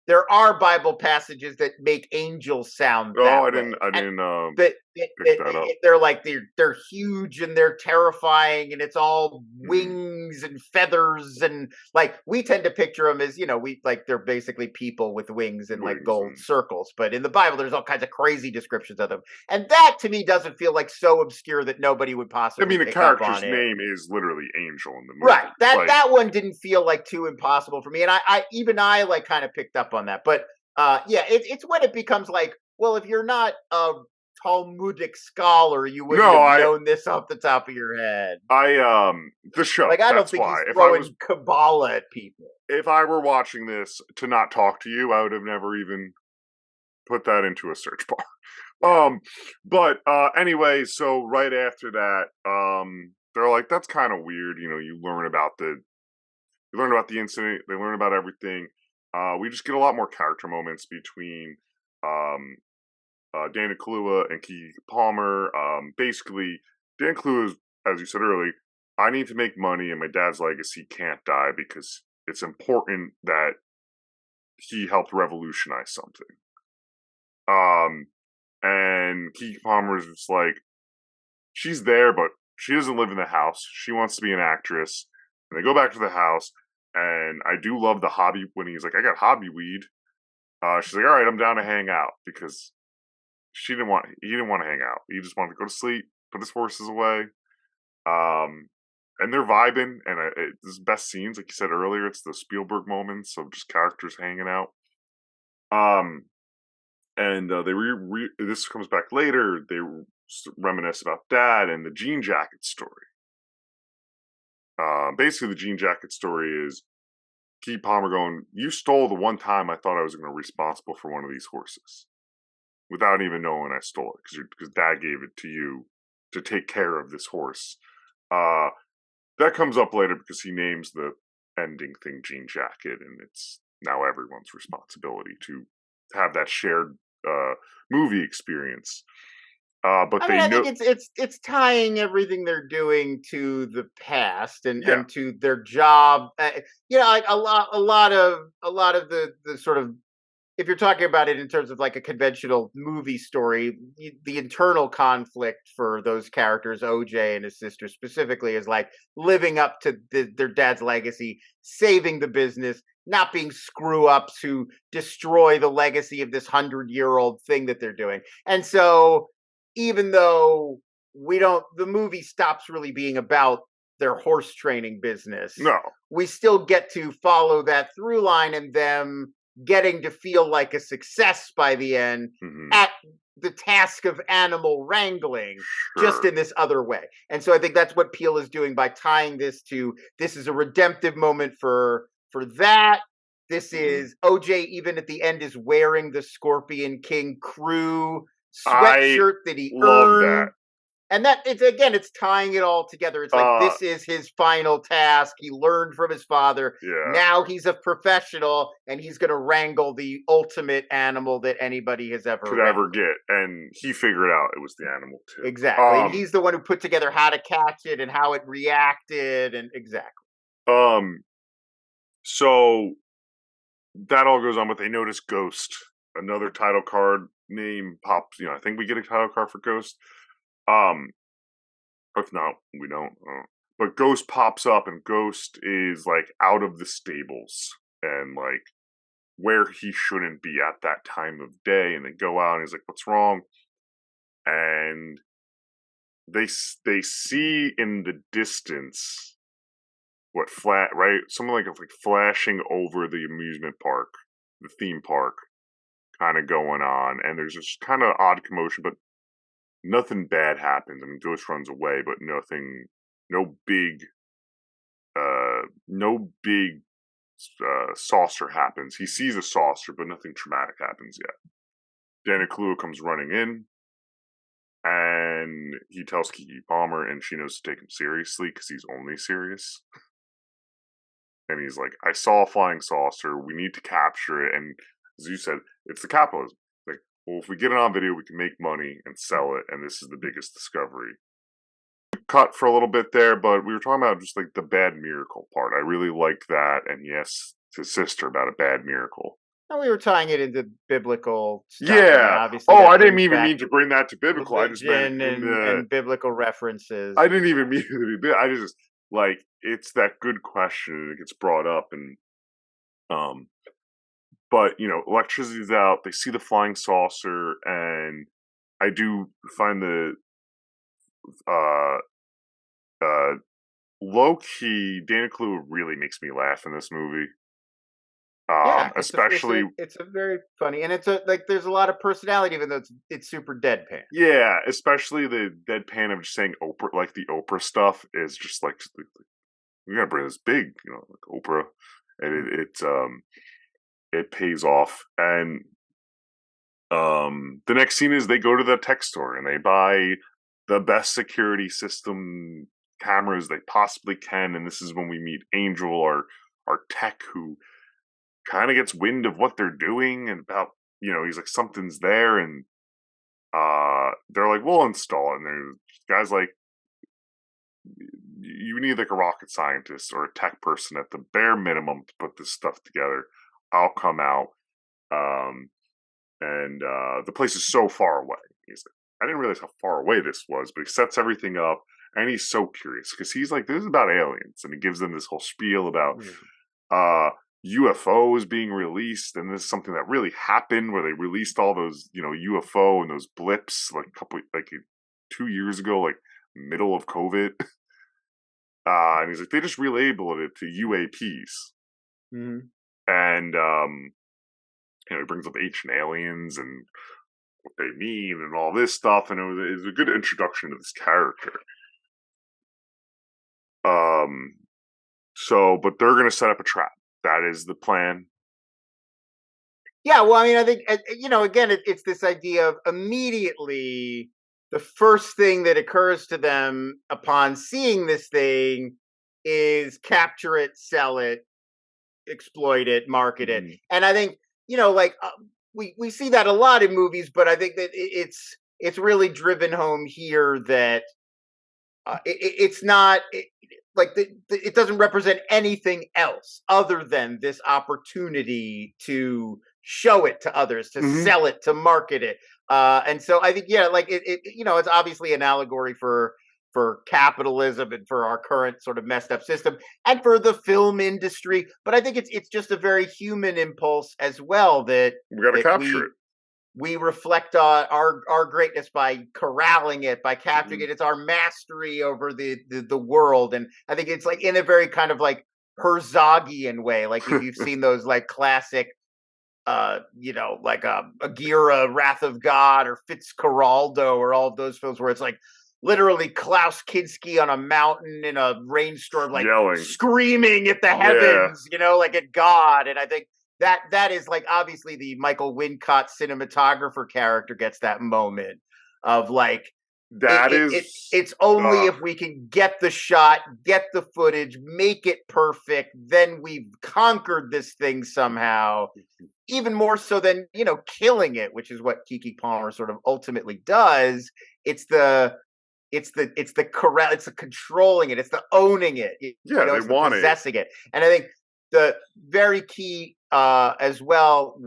There are Bible passages that make angels sound oh, that way. I And didn't that pick that up. they're like, they're huge and they're terrifying, and it's all Mhm. wings and feathers, and, like, we tend to picture them as, we, like, they're basically people with wings and, like, Wings gold and circles, but in the Bible there's all kinds of crazy descriptions of them, and that to me doesn't feel like so obscure that nobody would I possibly mean the pick up on character's it. name is literally Angel in the Right. movie. That Like that one didn't feel like too impossible for me, and I like kind of picked up on that. But yeah, it's when it becomes like, well, if you're not a Talmudic scholar, you wouldn't no, have known this off the top of your head. the show. Like, I don't That's think he's why. throwing Kabbalah at people. If I were watching this to not talk to you, I would have never even put that into a search bar. But anyway, so right after that, they're like, that's kind of weird. You learn about the incident. They learn about everything. We just get a lot more character moments between um Daniel Kaluuya and Keke Palmer. Basically, Dan Kaluuya, as you said earlier, I need to make money, and my dad's legacy can't die because it's important that he helped revolutionize something. And Keke Palmer is just like, she's there, but she doesn't live in the house. She wants to be an actress. And they go back to the house, and I do love the hobby when he's like, I got hobby weed. She's like, all right, I'm down to hang out because he didn't want to hang out. He just wanted to go to sleep, put his horses away. And they're vibing, and this is best scenes, like you said earlier. It's the Spielberg moments of just characters hanging out. And this comes back later. They reminisce about that and the jean jacket story. Basically, the jean jacket story is Keke Palmer going, "You stole the one time I thought I was going to be responsible for one of these horses, without even knowing I stole it because Dad gave it to you to take care of this horse." That comes up later because he names the ending thing Jean Jacket, and it's now everyone's responsibility to have that shared movie experience. But I they mean, I know, think it's tying everything they're doing to the past yeah, and to their job. Like a lot of the sort of, if you're talking about it in terms of like a conventional movie story, the internal conflict for those characters, OJ and his sister specifically, is like living up to their dad's legacy, saving the business, not being screw ups who destroy the legacy of this 100-year-old thing that they're doing. And so, even though the movie stops really being about their horse training business, no, we still get to follow that through line and them getting to feel like a success by the end at the task of animal wrangling, just sure, in this other way. And so I think that's what Peele is doing by tying this is a redemptive moment for that. This is OJ, even at the end, is wearing the Scorpion King crew I sweatshirt that he love that. earned. And that it's tying it all together. It's like, Uh, this is his final task. He learned from his father. yeah, Now he's a professional and he's going to wrangle the ultimate animal that anybody has ever could ever wrangled. get, and he figured out it was the animal too. Exactly. And he's the one who put together how to catch it and how it reacted, and exactly. So that all goes on, but they notice Ghost, another title card name pops. I think we get a title card for Ghost. If not, we don't. But Ghost pops up, and Ghost is like out of the stables and like where he shouldn't be at that time of day. And they go out, and he's like, "What's wrong?" And they see in the distance something like flashing over the amusement park, the theme park, kind of going on, and there's this kind of odd commotion, but nothing bad happens. I mean, Ghost runs away, but no big, no big saucer happens. He sees a saucer, but nothing traumatic happens yet. Dana Kaluuya comes running in, and he tells Keke Palmer, and she knows to take him seriously because he's only serious. And he's like, "I saw a flying saucer. We need to capture it." And as you said, it's the capitalism. Like, well, if we get it on video, we can make money and sell it. And this is the biggest discovery. Cut for a little bit there, but we were talking about just like the bad miracle part. I really liked that. And he asks his sister about a bad miracle. And we were tying it into biblical stuff. Yeah. Obviously, I didn't even mean to bring that to biblical. I just meant and biblical references. I didn't even mean to be. I just like, it's that good question, and it gets brought up, and but electricity's out. They see the flying saucer, and I do find the low key Dana Kaluuya really makes me laugh in this movie. Yeah, Especially it's a very funny, and there's a lot of personality, even though it's super deadpan. Yeah, especially the deadpan of just saying Oprah, like the Oprah stuff is just like, we gotta bring this big, like Oprah, and it pays off. And the next scene is they go to the tech store and they buy the best security system cameras they possibly can. And this is when we meet Angel, our tech, who kind of gets wind of what they're doing and about, he's like, something's there, and they're like, "We'll install it." And there's guys like, "You need like a rocket scientist or a tech person at the bare minimum to put this stuff together. I'll come out." And the place is so far away. He's like, "I didn't realize how far away this was," but he sets everything up, and he's so curious because he's like, "This is about aliens," and he gives them this whole spiel about UFOs being released, and this is something that really happened, where they released all those, UFO and those blips like 2 years ago, like middle of COVID. And he's like, they just relabeled it to UAPs. Mm-hmm. And he brings up ancient aliens, and what they mean and all this stuff, and it was a good introduction to this character. So, but they're going to set up a trap. That is the plan. Yeah, well, I mean, I think, again, it's this idea of immediately the first thing that occurs to them upon seeing this thing is capture it, sell it, exploit it, market it. And I think, we see that a lot in movies, but I think that it's really driven home here that it's not it doesn't represent anything else other than this opportunity to show it to others, to sell it, to market it. And so I think, it's obviously an allegory for capitalism and for our current sort of messed up system and for the film industry. But I think it's just a very human impulse as well that we got to capture it. We reflect on our greatness by corralling it, by capturing it. It's our mastery over the world. And I think it's like in a very kind of like Herzogian way. Like if you've seen those like classic, like Aguirre, Wrath of God, or Fitzcarraldo, or all of those films where it's like literally Klaus Kinski on a mountain in a rainstorm, like yelling, screaming at the heavens, like at God. And I think that is like obviously the Michael Wincott cinematographer character gets that moment of like it's only if we can get the shot, get the footage, make it perfect, then we've conquered this thing somehow. Even more so than killing it, which is what Keke Palmer sort of ultimately does. It's the correct, it's the controlling it, it's the owning it. They want possessing it. And I think the very key as well,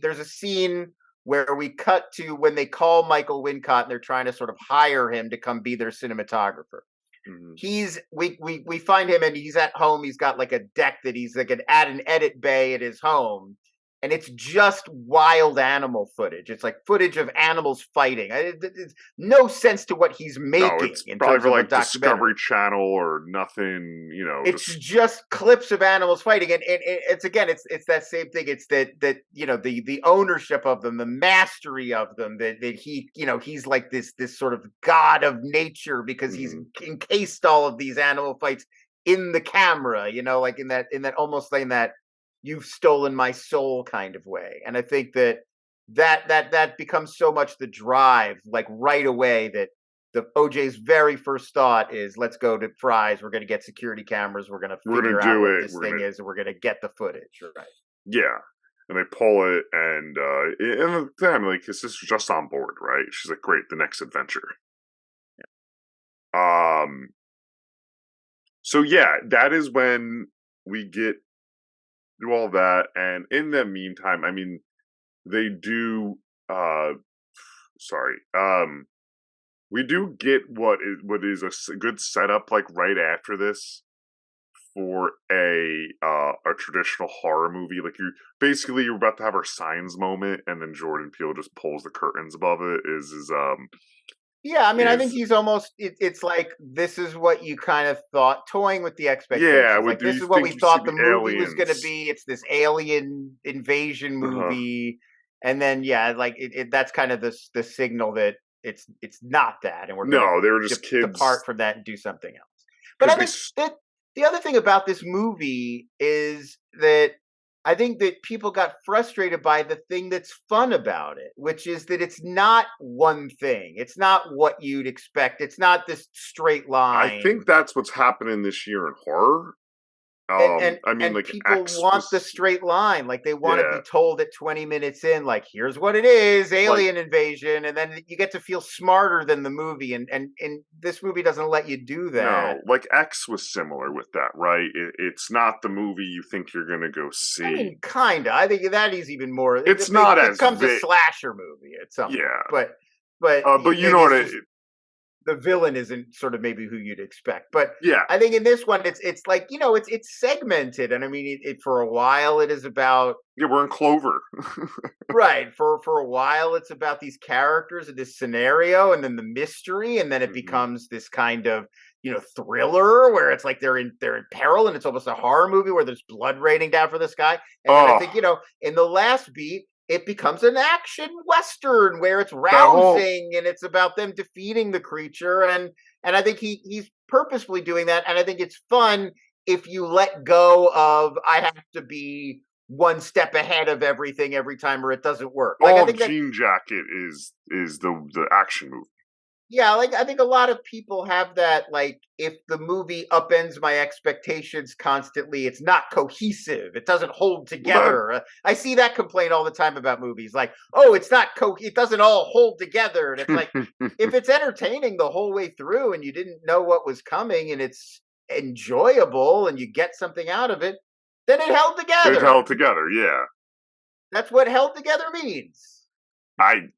there's a scene where we cut to when they call Michael Wincott and they're trying to sort of hire him to come be their cinematographer. We find him and he's at home. He's got like a deck that he's like at an edit bay at his home. And it's just wild animal footage. It's like footage of animals fighting. There's no sense to what he's making. No, it's probably for like Discovery Channel or nothing. It's just clips of animals fighting, and it's again, it's that same thing. It's that the ownership of them, the mastery of them. That he he's like this sort of god of nature because he's encased all of these animal fights in the camera. Like in that almost like in that you've stolen my soul kind of way. And I think that becomes so much the drive, like right away, that the OJ's very first thought is, let's go to Fry's. We're going to get security cameras. We're going to figure out what this thing is, and we're going to get the footage. Right. Yeah. And they pull it, and then like his sister's just on board, right? She's like, great, the next adventure. Yeah. So yeah, that is when we get do all that, and in the meantime, I mean, they do we do get what is a good setup, like right after this, for a traditional horror movie. Like you're about to have our Signs moment, and then Jordan Peele just pulls the curtains above it. Yeah, I mean, I think he's almost. It's like this is what you kind of thought, toying with the expectations. Yeah, like this is what we thought the movie was going to be. It's this alien invasion movie, and then like that's kind of the signal that it's not that, and they were just kids depart from that and do something else. But I think that the other thing about this movie is that I think that people got frustrated by the thing that's fun about it, which is that it's not one thing. It's not what you'd expect. It's not this straight line. I think that's what's happening this year in horror. I mean, like people want the straight line. Like they want to be told at 20 minutes in, like, here's what it is, alien invasion. And then you get to feel smarter than the movie. And this movie doesn't let you do that. No, like X was similar with that, right? It's not the movie you think you're going to go see. I mean, kind of. I think that is even more. It becomes a slasher movie at some point. But you know what the villain isn't sort of maybe who you'd expect, but yeah, I think in this one it's like it's segmented, and I mean it for a while it is about we're in Clover, right? For a while it's about these characters and this scenario, and then the mystery, and then it becomes this kind of thriller where it's like they're in peril, and it's almost a horror movie where there's blood raining down from the sky, and then I think in the last beat it becomes an action western where it's rousing and it's about them defeating the creature, and I think he's purposefully doing that, and I think it's fun if you let go of I have to be one step ahead of everything every time or it doesn't work. Like I think that Jean Jacket is the action movie. yeah, like I think a lot of people have that. Like, if the movie upends my expectations constantly, it's not cohesive. It doesn't hold together. I see that complaint all the time about movies. Like, oh, it's not it doesn't all hold together. And it's like, if it's entertaining the whole way through, and you didn't know what was coming, and it's enjoyable, and you get something out of it, then it held together. It held together, yeah. That's what held together means.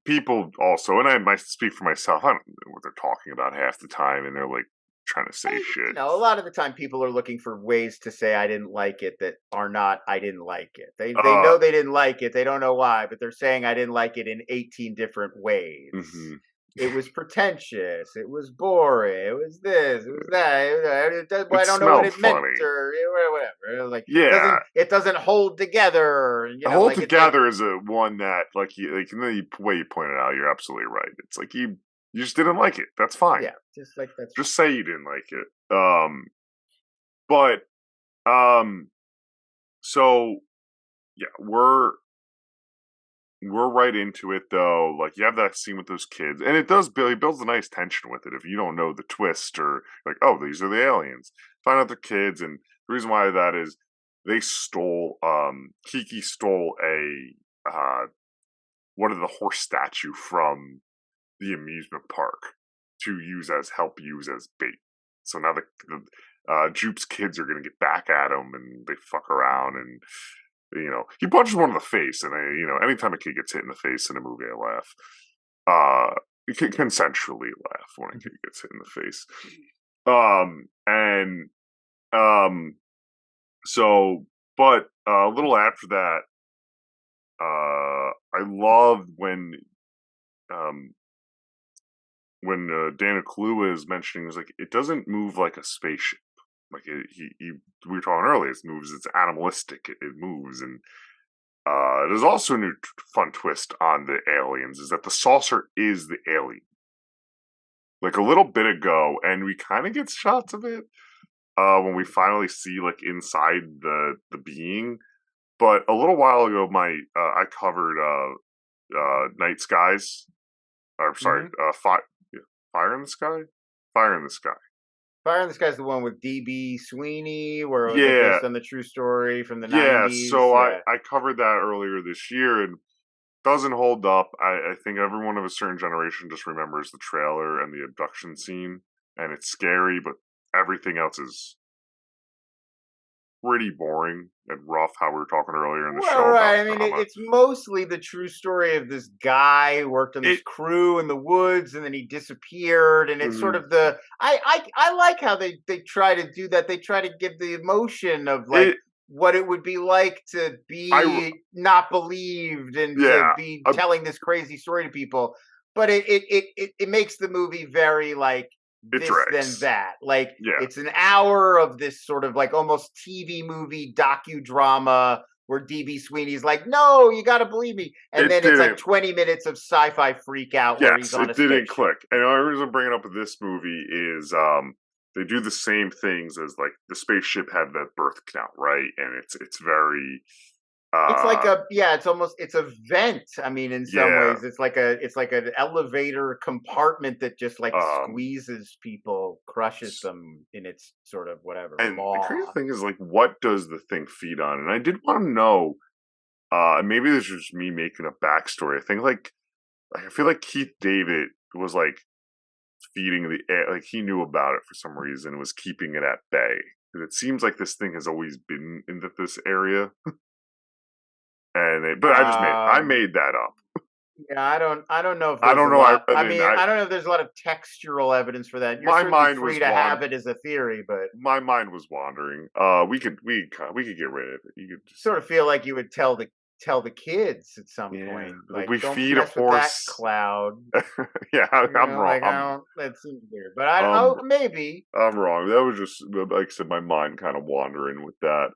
People also, and I might speak for myself, I don't know what they're talking about half the time, and they're like trying to say shit. You know, a lot of the time people are looking for ways to say I didn't like it that are not I didn't like it. They know they didn't like it. They don't know why, but they're saying I didn't like it in 18 different ways. Mm-hmm. It was pretentious. It was boring. It was this. It was that. I don't know what it meant or whatever. Like, yeah, it doesn't hold together. You know, hold together is a one that like the way you pointed out. You're absolutely right. It's like you just didn't like it. That's fine. Yeah, just like that's just say you didn't like it. But so yeah, we're right into it though. Like you have that scene with those kids, and it does builds a nice tension with it. If you don't know the twist or like, oh, these are the aliens, find out they're kids, and the reason why that is they stole. Kiki stole a one of the horse statue from the amusement park to use as bait. So now the Jupe's kids are gonna get back at him, and they fuck around and. You know, he punches one in the face, and anytime a kid gets hit in the face in a movie, I laugh. You can consensually laugh when a kid gets hit in the face. So, but a little after that, I loved when Daniel Kaluuya is mentioning, was like, it doesn't move like a spaceship. Like we were talking earlier, it moves. It's animalistic. It moves, and there's also a new fun twist on the aliens. Is that the saucer is the alien? Like a little bit ago, and we kind of get shots of it when we finally see like inside the being. But a little while ago, I covered Night Skies. Or sorry, Fire in the Sky. Fire in the Sky. Fire in the Sky is the one with D.B. Sweeney, where it was based on the true story from the 90s. So I covered that earlier this year, and doesn't hold up. I think everyone of a certain generation just remembers the trailer and the abduction scene, and it's scary, but everything else is pretty boring and rough, how we were talking earlier in the show. Right. I mean, it's mostly the true story of this guy who worked on this crew in the woods, and then he disappeared. And it's sort of I like how they try to do that. They try to give the emotion of like what it would be like to be not believed and to be telling this crazy story to people. But it makes the movie very like this than that. Like it's an hour of this sort of like almost TV movie docudrama where D.B. Sweeney's like, no, you got to believe me. And then it's like 20 minutes of sci-fi freak out where he's on a station. It didn't click. And the only reason I'm bringing up with this movie is they do the same things as like the spaceship had that birth canal, right? And it's very... it's like it's a vent. I mean, in some ways, it's like an elevator compartment that just like squeezes people, crushes them in its sort of whatever. And the crazy thing is, like, what does the thing feed on? And I did want to know. Maybe this is just me making a backstory. I think I feel like Keith David was like feeding the air, like he knew about it for some reason and was keeping it at bay. Because it seems like this thing has always been in this area. But I made that up. Yeah, I don't know if I don't know. I don't know if there's a lot of textural evidence for that. You're certainly free to have it as a theory, but my mind was wandering. We could get rid of it. You could just sort of feel like you would tell the kids at some point. Like, we don't feed a horse that cloud. I'm wrong. Like, that seems weird, but I don't know. Maybe I'm wrong. That was just like I said, my mind kind of wandering with that.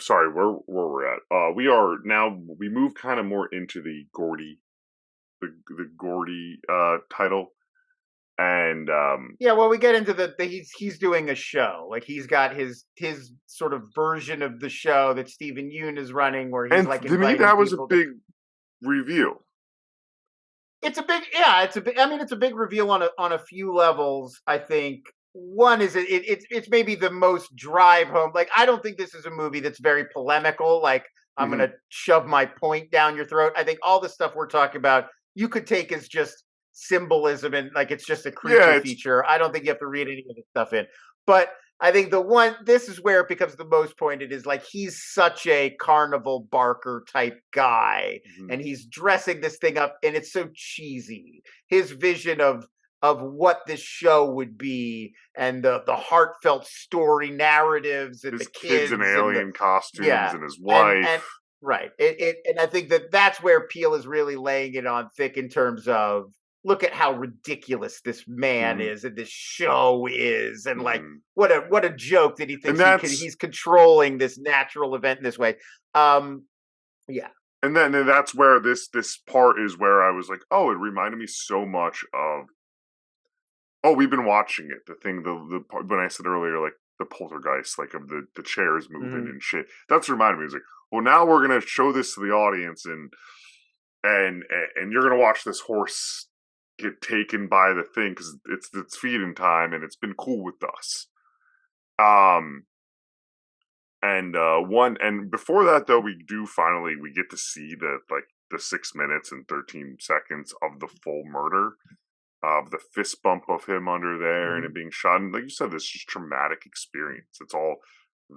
sorry, where we're at. We are now. We move kind of more into the Gordy, the Gordy title, and Yeah, well, we get into he's doing a show. Like he's got his sort of version of the show that Stephen Yoon is running, where he's and like to me inviting that was a people big reveal. It's a big, yeah. It's a big. I mean, it's a big reveal on a few levels. I think one is it's maybe the most drive home. Like I don't think this is a movie that's very polemical. Like I'm Mhm. gonna shove my point down your throat. I think all the stuff we're talking about you could take as just symbolism and like it's just a Yeah, creature feature. I don't think you have to read any of this stuff in. But I think this is where it becomes the most pointed is like he's such a carnival barker type guy mhm. and he's dressing this thing up and it's so cheesy. His vision of what this show would be and the heartfelt story narratives and His the kids in kids and the alien costumes yeah and his and wife. right it and I think that's where Peele is really laying it on thick in terms of look at how ridiculous this man Mhm, is and this show is and like mhm. what a joke that he And thinks that's he's controlling this natural event in this way. um yeah. and that's where this part is where I was like, oh, it reminded me so much of oh, we've been watching it. The thing, the part when I said earlier, like the poltergeist, like of the chairs moving Hmm. and shit. That's reminded me. It was like, well, now we're gonna show this to the audience, and you're gonna watch this horse get taken by the thing because it's feeding time, and it's been cool with us. Um, and before that though, we get to see the 6 minutes and 13 seconds of the full murder of the fist bump of him under there and it Hmm. being shot. And like you said, this just traumatic experience. It's all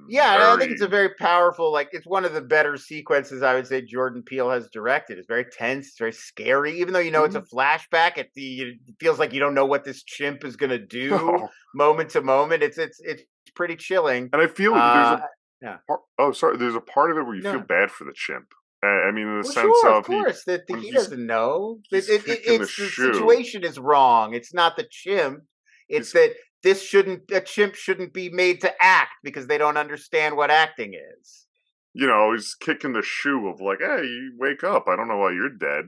Yeah, and I think it's very a very powerful, like it's one of the better sequences I would say Jordan Peele has directed. It's very tense, it's very scary, even though you know it's a Mhm. flashback. It feels like you don't know what this chimp is gonna do No. moment to moment. It's pretty chilling. And I feel there's a Uh, yeah, part, oh sorry, there's a part of it where you feel no, bad for the chimp. I mean, in the well, sense sure, of of course that when he doesn't know. he's kicking the It's the shoe. situation is wrong. It's not the chimp. It's He's that a chimp shouldn't be made to act because they don't understand what acting is. he's kicking the shoe of like, hey, you wake up. I don't know why you're dead.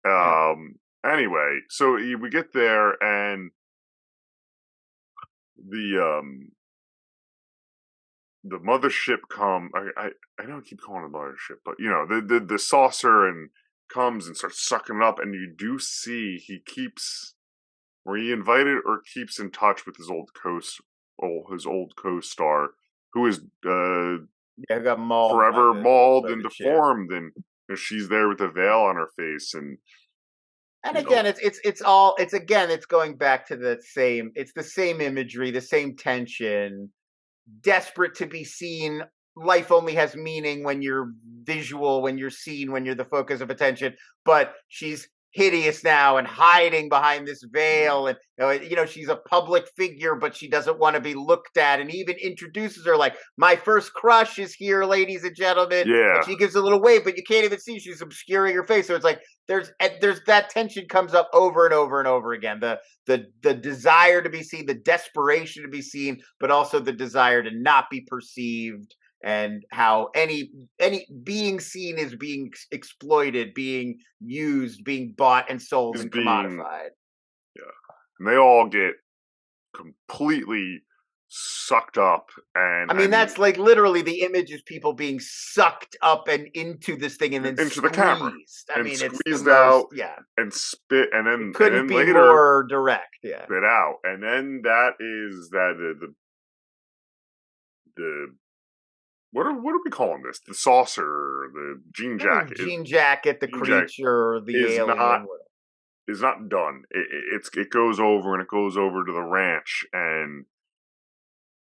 Yeah. Anyway, so we get there and the the mothership I don't keep calling it mothership, but the saucer and comes and starts sucking it up, and you do see he invited or keeps in touch with his old co-star who is Yeah, got mauled forever mauled by and the chimp. deformed, and she's there with a veil on her face, and And you know again, it's all it's again it's going back to the same. It's the same imagery, the same tension. Desperate to be seen. Life only has meaning when you're visual, when you're seen, when you're the focus of attention. But she's hideous now and hiding behind this mm, veil, and she's a public figure, but she doesn't want to be looked at, and even introduces her like, "My first crush is here, ladies and gentlemen," and yeah, she gives a little wave, but you can't even see she's obscuring her face. So it's like there's that tension comes up over and over and over again. The desire to be seen, the desperation to be seen, but also the desire to not be perceived, and how any being seen is being exploited, being used, being bought and sold is and being commodified. yeah, and they all get completely sucked up, and I I mean, mean that's like literally the image is people being sucked up and into this thing and then into the camera squeezed. I and mean, it's the squeezed most, out yeah. and spit, and It then couldn't be later more direct. Yeah. spit out, and then that is that the what are we calling this? The saucer, the jean jacket, Jean jacket, the jean jacket creature, the is not alien. done. It goes over and it goes over to the ranch, and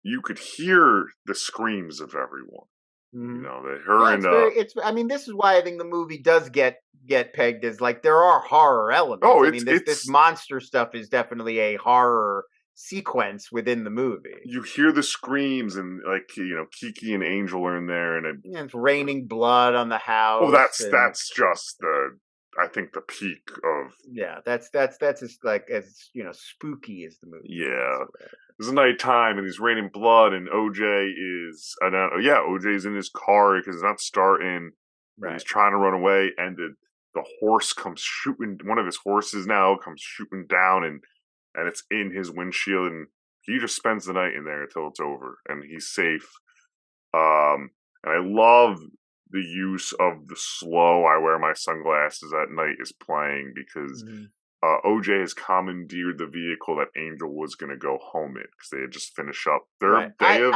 you could hear the screams of everyone. Mhm. That her Yeah, and it's very it's I mean, this is why I think the movie does get pegged as like there are horror elements. oh, I mean, this it's monster stuff is definitely a horror sequence within the movie. you hear the screams, and like Kiki and Angel are in there, and Yeah, it's raining blood on the oh, house and that's just the I think the peak of yeah, that's as like as spooky as the movie gets. yeah. It's nighttime and he's raining blood, and OJ's in his car because it's not starting. And he's trying to run away, and the horse comes shooting. One of his horses now comes shooting down, and it's in his windshield, and he just spends the night in there until it's over, and he's safe. And I love the use of the slow "I wear my sunglasses at night" is playing because OJ has commandeered the vehicle that Angel was going to go home in because they had just finished up their day of.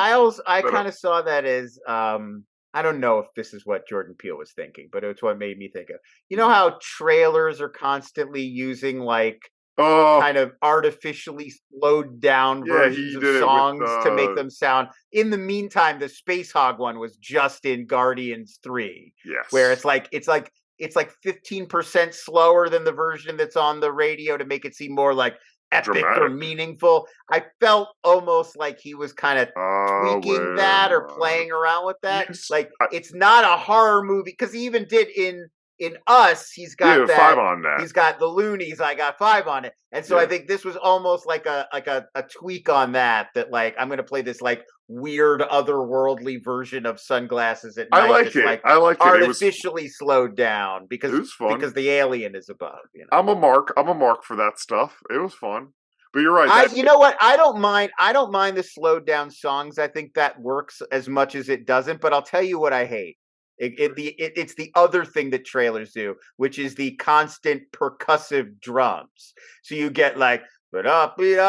I kind of saw that as I don't know if this is what Jordan Peele was thinking, but it's what made me think of. You know how trailers are constantly using like kind of artificially slowed down versions of songs to make them sound. In the meantime, the Space Hog one was just in Guardians 3. Yes. Where it's like 15% slower than the version that's on the radio to make it seem more like epic or meaningful. I felt almost like he was kind of tweaking that or playing around with that. Yes. Like it's not a horror movie because he even did in Us. He's got that 5 on that. He's got the Loonies. I got 5 on it, and so I think this was almost like a tweak on that. That like I'm going to play this like weird otherworldly version of Sunglasses at Night. I like it. I like it. Artificially slowed down because it was fun. Because the alien is above. You know? I'm a mark for that stuff. It was fun. But you're right. You know what? I don't mind the slowed down songs. I think that works as much as it doesn't. But I'll tell you what I hate. It's the other thing that trailers do, which is the constant percussive drums. So you get like, but up you,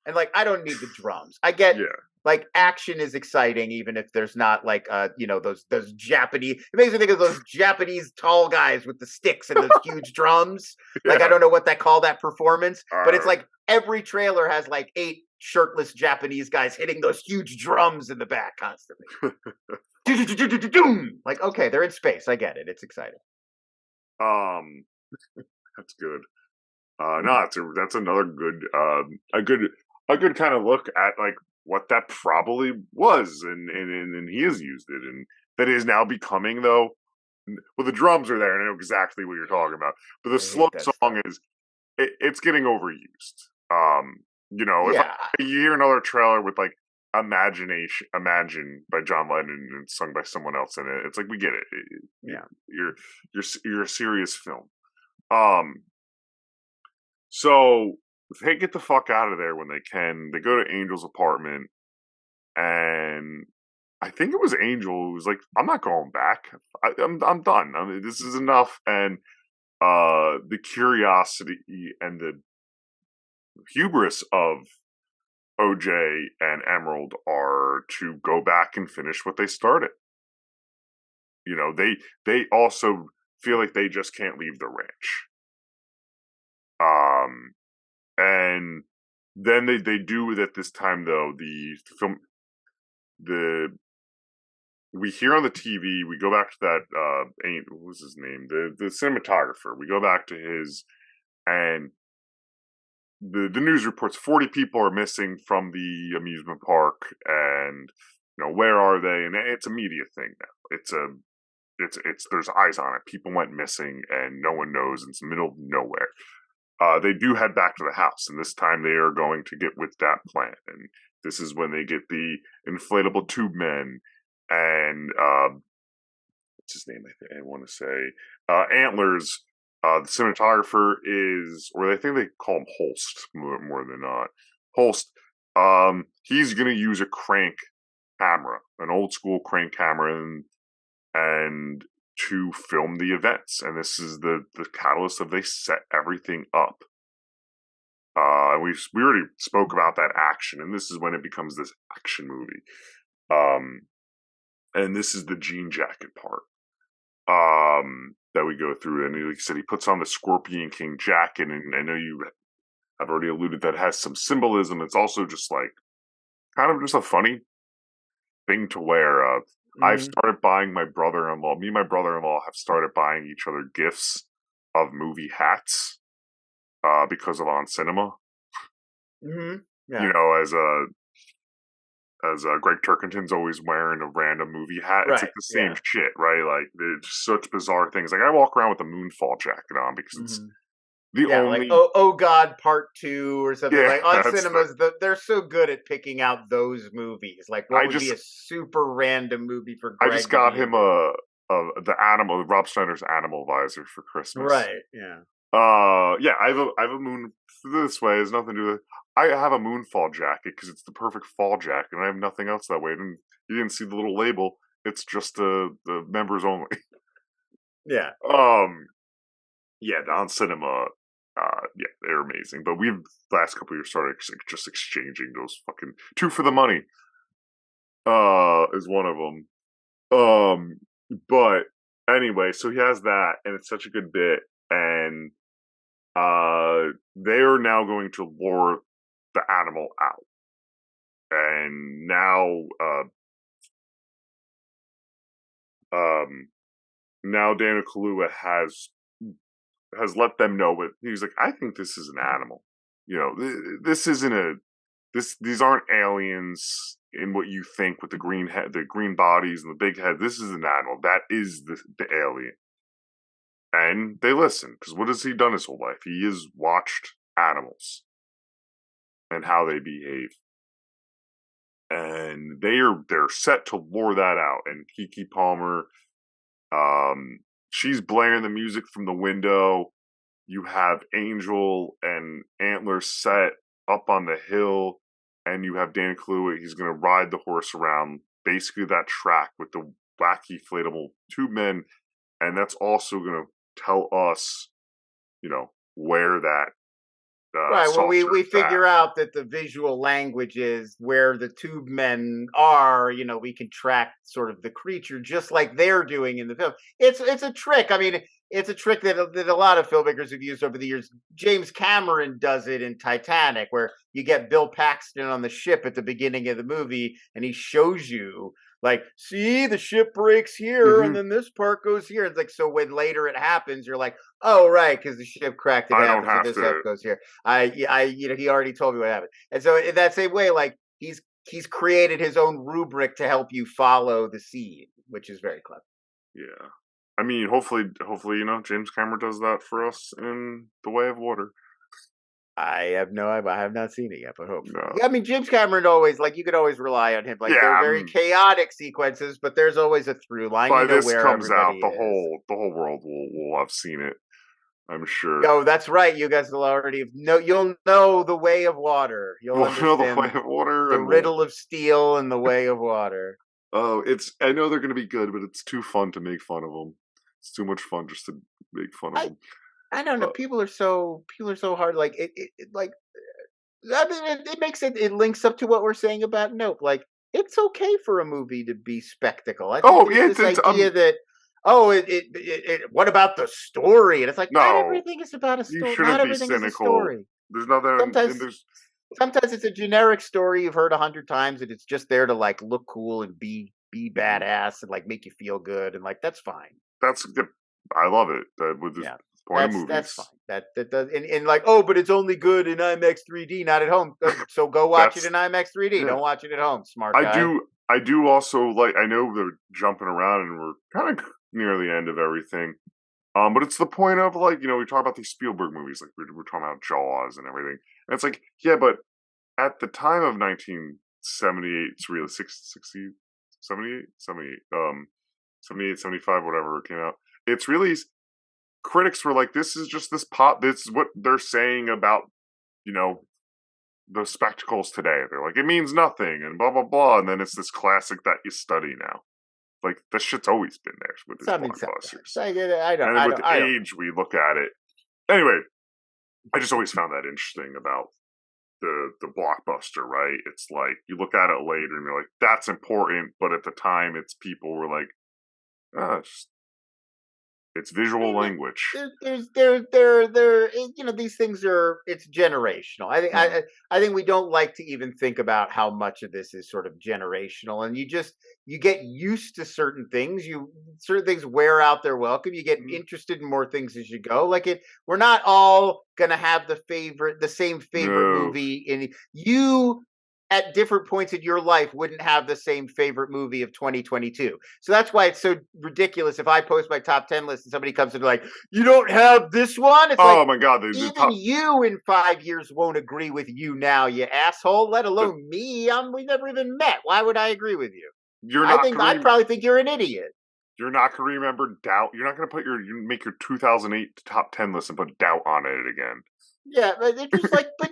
and like I don't need the drums. I get like action is exciting, even if there's not like those Japanese. It makes me think of those Japanese tall guys with the sticks and those huge drums. Like I don't know what they call that performance, but it's like every trailer has like 8 shirtless Japanese guys hitting those huge drums in the back constantly. Like okay, they're in space. I get it. It's exciting. That's good. That's another good a good kind of look at like what that probably was, and he has used it, and that is now becoming though. Well, the drums are there, and I know exactly what you're talking about. But the slow song is it's getting overused. If you hear another trailer with like Imagine by John Lennon and sung by someone else in it, it's like we get it. You're a serious film. So they get the fuck out of there when they can. They go to Angel's apartment, and I think it was Angel who was like, "I'm not going back. I'm done. I mean, this is enough." And the curiosity and the hubris of OJ and Emerald are to go back and finish what they started. They also feel like they just can't leave the ranch. And then they do it at this time though. We hear on the TV. We go back to that. What was his name? The cinematographer. We go back to his, and the news reports 40 people are missing from the amusement park, and where are they? And it's a media thing now. It's there's eyes on it. People went missing, and no one knows. It's the middle of nowhere. They do head back to the house, and this time they are going to get with that plan. And this is when they get the inflatable tube men and what's his name? I want to say Antlers. The cinematographer is, or I think they call him Holst more than not. Holst. He's going to use a crank camera, an old school crank camera, and to film the events, and this is the catalyst of they set everything up. We already spoke about that action, and this is when it becomes this action movie. And this is the jean jacket part that we go through, and like I said, he puts on the Scorpion King jacket, and I know I've already alluded that has some symbolism. It's also just like kind of just a funny thing to wear. I've started buying me and my brother-in-law have started buying each other gifts of movie hats because of On Cinema. Mm-hmm. Yeah. As Greg Turkington's always wearing a random movie hat. It's like the same shit, right? Like, it's such bizarre things. Like, I walk around with a Moonfall jacket on because only like oh God Part 2 or something. yeah, Like on that's cinemas, they're so good at picking out those movies. Like what would be a super random movie for I Greg just to got be him into? Rob Schneider's Animal Visor for Christmas. Right. Yeah. Yeah, I have a moon this way. It has nothing to do with. I have a moonfall jacket because it's the perfect fall jacket, and I have nothing else that way. And you didn't see the little label. It's just the members only. Yeah. Yeah, on cinema. Yeah, they're amazing. But we've last couple of years started just exchanging those fucking two for the money. Is one of them. But anyway, so he has that, and it's such a good bit, and they are now going to lure the animal out, and now Daniel Kaluuya has let them know what he's like. I think this is an animal. You know, this isn't these aren't aliens in what you think with the green head, the green bodies and the big head. This is an animal. That is the alien. And they listen, because what has he done his whole life? He has watched animals and how they behave. And they're set to lure that out. And Kiki Palmer, she's blaring the music from the window. You have Angel and Antler set up on the hill, and you have Dan Kaluuya. He's going to ride the horse around basically that track with the wacky inflatable tube men, and that's also going to tell us, you know, where that Right. Well, we figure out that the visual language is where the tube men are. You know, we can track sort of the creature just like they're doing in the film. It's a trick. I mean, it's a trick that a lot of filmmakers have used over the years. James Cameron does it in Titanic, where you get Bill Paxton on the ship at the beginning of the movie, and he shows you, like, see, the ship breaks here, and then this part goes here. It's like, so when later it happens, you're like, oh, right, because the ship cracked in I half, don't and so have this to. half goes here. You know, he already told me what happened, and so in that same way, like he's created his own rubric to help you follow the scene, which is very clever. Yeah, I mean, hopefully, you know, James Cameron does that for us in The Way of Water. I have not seen it yet, but hopefully. No. Yeah, I mean, James Cameron always, like, you could always rely on him. Like, Yeah, they're very chaotic sequences, but there's always a through line. By You know this where comes out, everybody the is. whole world will have seen it. I'm sure. Oh, that's right. You guys will already know. You'll know The Way of Water. You'll We'll know The understand Way of Water, the and riddle of steel and The Way of Water. Oh, I know they're going to be good, but it's too fun to make fun of them. It's too much fun just to make fun of them. I don't know. People are so hard. Like like. I mean, it makes it links up to what we're saying about Nope. Like, it's okay for a movie to be spectacle. I think there's this idea that what about the story? And it's like, not no, everything is about a you story. shouldn't Not be everything is a cynical. story. There's nothing. Sometimes it's a generic story you've heard 100 times, and it's just there to like look cool and be badass and like make you feel good, and like that's fine. I love it. That with this point of movies. That's fine. That does and like, oh, but it's only good in IMAX 3D, not at home. So go watch it in IMAX 3D. Don't watch it at home, smart guy. I do also like. I know they're jumping around, and we're kind of near the end of everything. But it's the point of, like, you know, we talk about these Spielberg movies, like we're talking about Jaws and everything. And it's like, yeah, but at the time of 1978, it's really 78, 75, whatever it came out. It's really, critics were like, this is just this this is what they're saying about, you know, the spectacles today. They're like, it means nothing and blah, blah, blah. And then it's this classic that you study now. Like, this shit's always been there with these blockbusters. And with age, we look at it. Anyway, I just always found that interesting about the blockbuster, right? It's like, you look at it later and you're like, that's important, but at the time, people were like, it's visual language. You know, these things it's generational. I think we don't like to even think about how much of this is sort of generational, and you get used to certain things. Certain things wear out their welcome. You get interested in more things as you go. Like we're not all gonna have the same favorite movie. at different points in your life wouldn't have the same favorite movie of 2022. So that's why it's so ridiculous if I post my top 10 list and somebody comes in like, you don't have this one? It's Oh like, my god, even you in 5 years won't agree with you now, you asshole, let alone me. We never even met. Why would I agree with you? I probably think you're an idiot. You're not going to remember Doubt. You're not going to make your 2008 top 10 list and put Doubt on it again. Yeah, but it's just like, but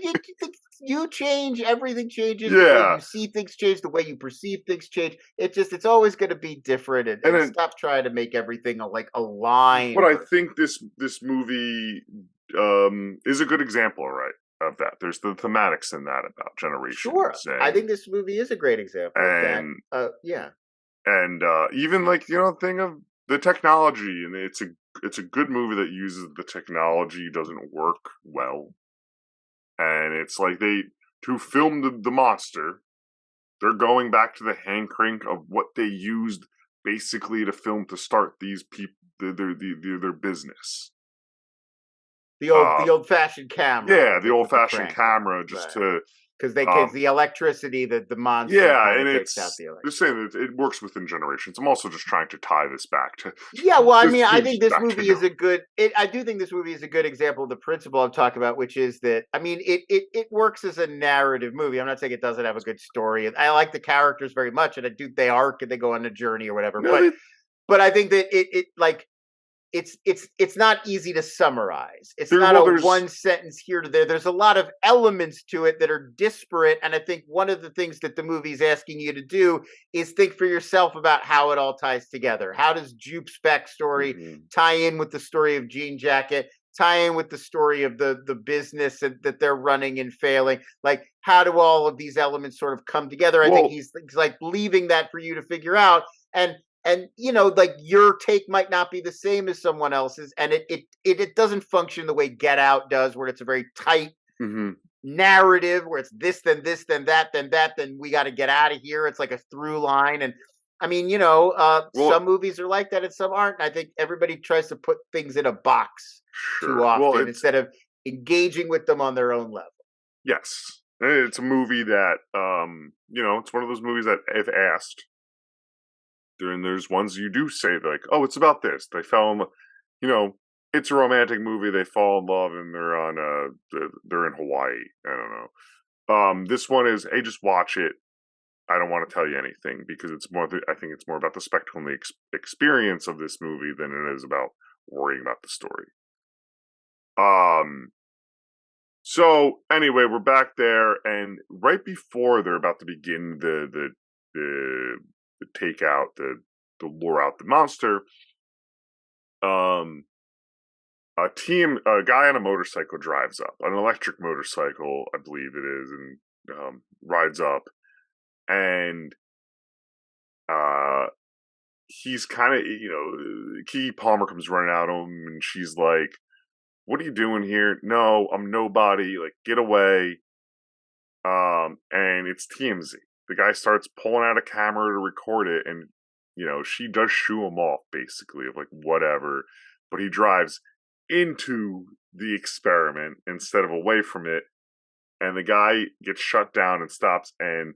you change, everything changes. Yeah. The way you see things change, the way you perceive things change. It's always going to be different, and then, stop trying to make everything a line. But I think this movie is a good example, right, of that. There's the thematics in that about generations. Sure, I think this movie is a great example of that. Yeah, and even thing of the technology, and it's a good movie that uses the technology, doesn't work well. And it's like to film the monster, they're going back to the hand crank of what they used basically to film to start these people, their business. The old-fashioned camera. Yeah, the old-fashioned camera, just to... Because the electricity that the monster and takes out the electricity. Just saying that it works within generations. I'm also just trying to tie this back to... Yeah, well, I mean, I think this movie is a good... I do think this movie is a good example of the principle I'm talking about, which is that, I mean, it works as a narrative movie. I'm not saying it doesn't have a good story. I like the characters very much, and they arc and they go on a journey or whatever. No, but I think that it's not easy to summarize. It's not a one sentence here to there. There's a lot of elements to it that are disparate. And I think one of the things that the movie's asking you to do is think for yourself about how it all ties together. How does Jupe's backstory tie in with the story of Jean Jacket, tie in with the story of the business that they're running and failing? Like, how do all of these elements sort of come together? I think he's like leaving that for you to figure out. And your take might not be the same as someone else's, and it doesn't function the way Get Out does, where it's a very tight narrative, where it's this, then this, then that, then we got to get out of here. It's like a through line, and I mean, some movies are like that, and some aren't. And I think everybody tries to put things in a box too often instead of engaging with them on their own level. Yes, it's a movie that it's one of those movies that, if asked. Then there's ones you do say like, oh, it's about this. They fell in, it's a romantic movie. They fall in love and they're in Hawaii. I don't know. This one is, hey, just watch it. I don't want to tell you anything because it's more. I think it's more about the spectacle and the experience of this movie than it is about worrying about the story. So anyway, we're back there, and right before they're about to begin the take out the lure out the monster, a guy on a motorcycle drives up, an electric motorcycle, I believe it is, and rides up, and he's kind of, Keke Palmer comes running out of him, and she's like, what are you doing here? No, I'm nobody, like, get away. And it's TMZ. The guy starts pulling out a camera to record it, and, she does shoo him off, basically, of like, whatever. But he drives into the experiment instead of away from it, and the guy gets shut down and stops, and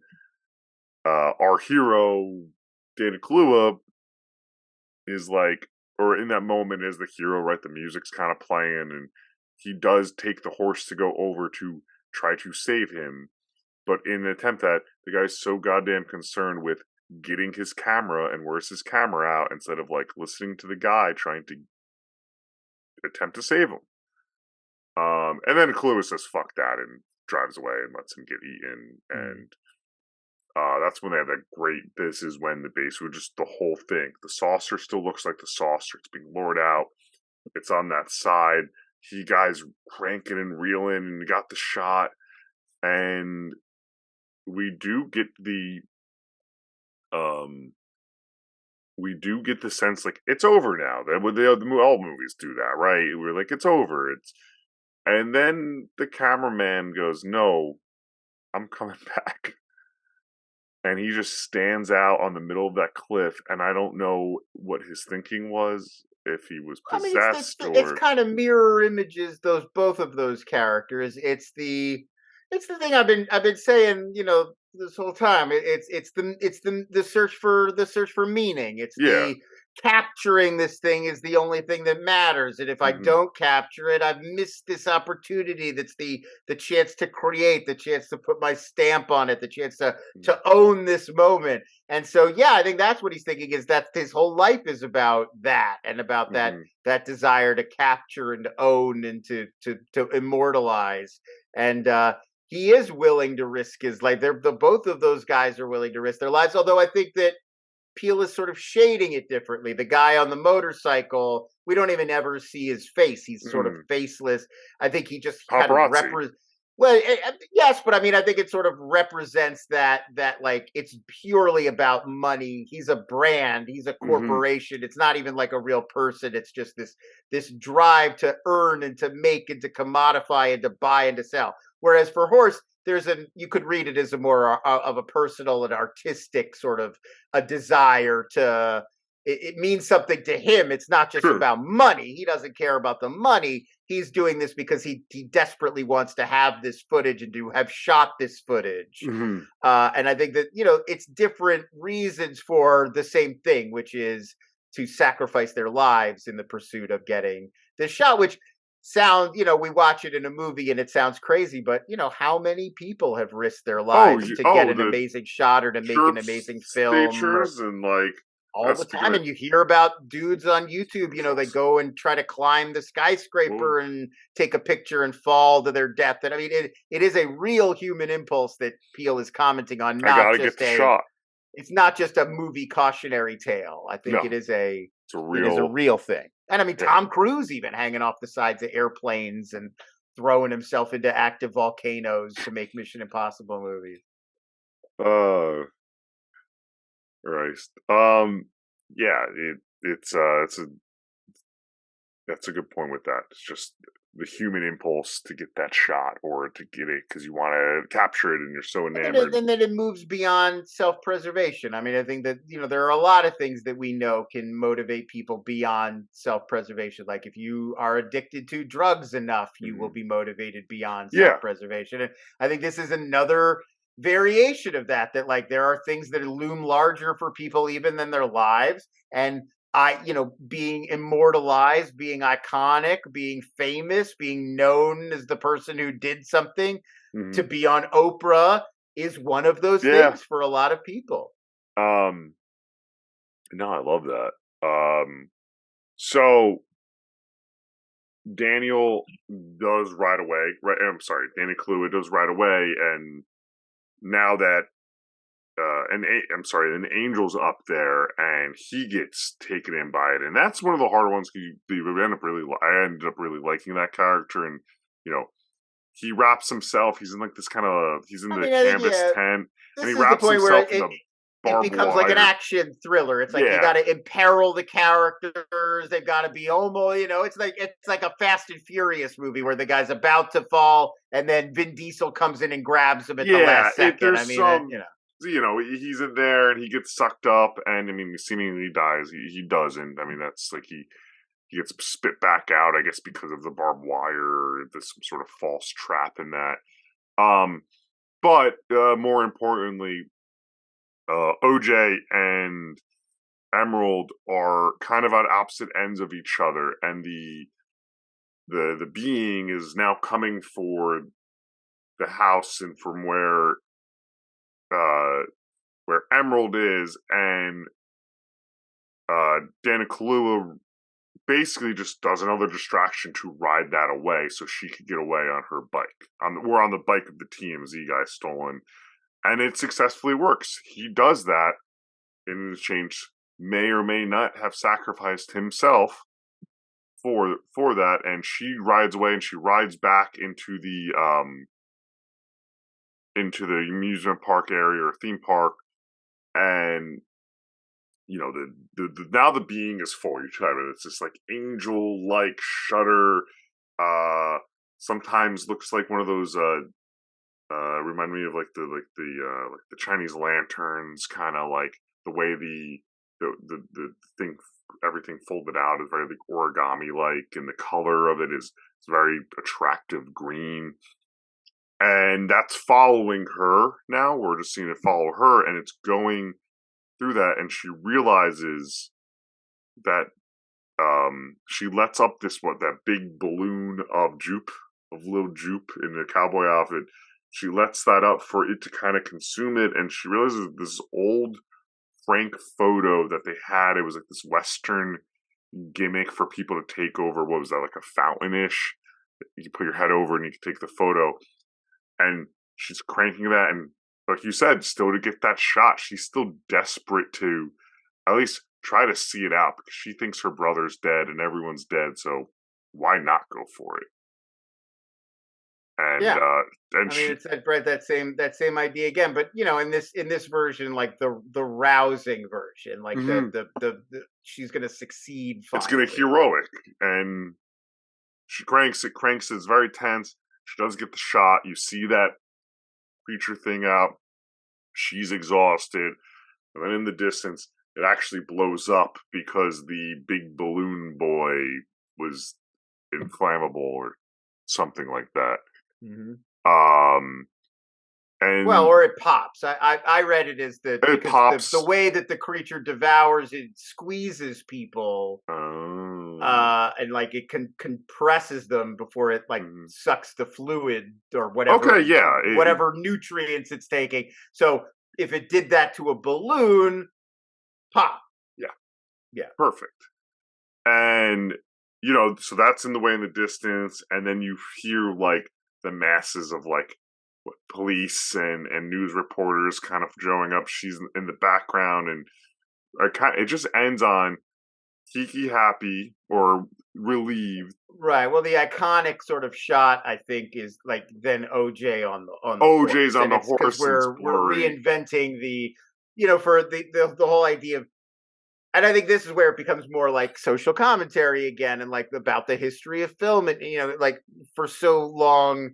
our hero, Dana Kaluuya, is like, or in that moment is the hero, right? The music's kind of playing, and he does take the horse to go over to try to save him. But in an attempt that, the guy's so goddamn concerned with getting his camera and where's his camera out instead of like listening to the guy trying to attempt to save him. And then Kaluuya says fuck that and drives away and lets him get eaten. And that's when they have that great, this is when the base was just the whole thing. The saucer still looks like the saucer. It's being lured out. It's on that side. Guys cranking and reeling and got the shot. And we do get the sense like it's over now. All movies do that, right? We're like, it's over. And then the cameraman goes, "No, I'm coming back." And he just stands out on the middle of that cliff, and I don't know what his thinking was, if he was possessed it's kind of mirror images both of those characters. It's the thing I've been saying, this whole time. It's the search for meaning. It's Yeah. the capturing this thing is the only thing that matters. And if I Hmm. don't capture it, I've missed this opportunity. That's the chance to create, the chance to put my stamp on it, the chance to own this moment. And so, yeah, I think that's what he's thinking, is that his whole life is about that, and about Hmm. that desire to capture and to own and to immortalize. And he is willing to risk his life. They're the both of those guys are willing to risk their lives. Although I think that Peel is sort of shading it differently. The guy on the motorcycle, we don't even ever see his face. He's sort of Mm. faceless. I think he just kind of Paparazzi. well, yes, but I mean, I think it sort of represents that like it's purely about money. He's a brand. He's a Hmm. corporation. It's not even like a real person. It's just this drive to earn and to make and to commodify and to buy and to sell. Whereas for Horst, you could read it as a more of a personal and artistic sort of a desire to. It means something to him. It's not just Sure. about money. He doesn't care about the money. He's doing this because he desperately wants to have this footage and to have shot this footage. Hmm. And I think that it's different reasons for the same thing, which is to sacrifice their lives in the pursuit of getting this shot. Which we watch it in a movie and it sounds crazy, but how many people have risked their lives to get an The amazing shot or to make an chirp amazing film or stagers and like all the that's time? becoming And you hear about dudes on YouTube, they go and try to climb the well, skyscraper and take a picture and fall to their death. And I mean, it is a real human impulse that Peel is commenting on, I not gotta get just the shot. it's not just a movie cautionary tale. I think No, it's a it is a real. real thing. And I mean, Yeah. Tom Cruise even hanging off the sides of airplanes and throwing himself into active volcanoes to make Mission Impossible movies. Uh, Christ. Yeah. It's a that's a good point with that. It's just the human impulse to get that shot or to get it because you want to capture it and you're so And then, it, enamored. and then it moves beyond self-preservation. I mean, I think that there are a lot of things that we know can motivate people beyond self-preservation. Like if you are addicted to drugs enough, you will Hmm. be motivated beyond Yeah. self-preservation. And I think this is another variation of that. That like there are things that loom larger for people even than their lives. And being immortalized, being iconic, being famous, being known as the person who did something, Hmm. to be on Oprah is one of those Yeah. things for a lot of people. Um. No, I love that. So Daniel does right away. Right. I'm sorry, Danny Kaluuya does right away, and now that I'm sorry, an angel's up there, and he gets taken in by it, and that's one of the harder ones. I ended up really liking that character, and you know, he wraps himself. He's in like this kind of he's in I the mean, I think, canvas yeah, tent, and this he is the wraps point where himself in it the it barbed becomes like an wire. action thriller. It's like you Yeah, got to imperil the characters. They've got to be almost, it's like a Fast and Furious movie where the guy's about to fall and then Vin Diesel comes in and grabs him at the yeah. last second. I There's mean, some, he's in there and he gets sucked up, and I mean, he seemingly dies. He doesn't. I mean, that's like he gets spit back out, I guess, because of the barbed wire. There's some sort of false trap in that. Um, but more importantly, OJ and Emerald are kind of at opposite ends of each other, and the being is now coming for the house and from uh, where Emerald is, and Dana Kaluuya basically just does another distraction to ride that away so she could get away on her bike. We're on the bike of the TMZ guy stolen, and it successfully works. He does that in exchange, may or may not have sacrificed himself for that, and she rides away and she rides back into the amusement park area or theme park, and the now the being is for each other. It's this like angel like shutter. Uh, Sometimes looks like one of those. Remind me of like the Chinese lanterns, kind of like the way the thing, everything folded out is very like origami like, and the color of it is very attractive green. And that's following her now. We're just seeing it follow her, and it's going through that, and she realizes that she lets up that big balloon of little Jupe in a cowboy outfit. She lets that up for it to kind of consume it, and she realizes this old Frank photo that they had. It was like this Western gimmick for people to take over. What was that, like a fountain-ish? You put your head over and you can take the photo. And she's cranking that, and like you said, still to get that shot, she's still desperate to at least try to see it out because she thinks her brother's dead and everyone's dead, so why not go for it? And I mean, it's that same idea again, but in this version, like the rousing version, like the she's gonna succeed finally. It's gonna heroic, and she cranks it. It's very tense. She does get the shot. You see that creature thing out. She's exhausted. And then in the distance, it actually blows up because the big balloon boy was inflammable or something like that. Mm-hmm. Or it pops. I read it as it pops. The way that the creature devours it, squeezes people, and like it compresses them before it like sucks the fluid or whatever. Okay, yeah, whatever nutrients it's taking. So if it did that to a balloon, pop. Yeah, perfect. And so that's in the way in the distance, and then you hear like the masses of like police and news reporters kind of showing up. She's in the background, and it just ends on Kiki happy or relieved. Right. Well, the iconic sort of shot, I think, is like then OJ on the OJ's horse. on the horse. We're reinventing the for the whole idea of. And I think this is where it becomes more like social commentary again, and like about the history of film. And like for so long,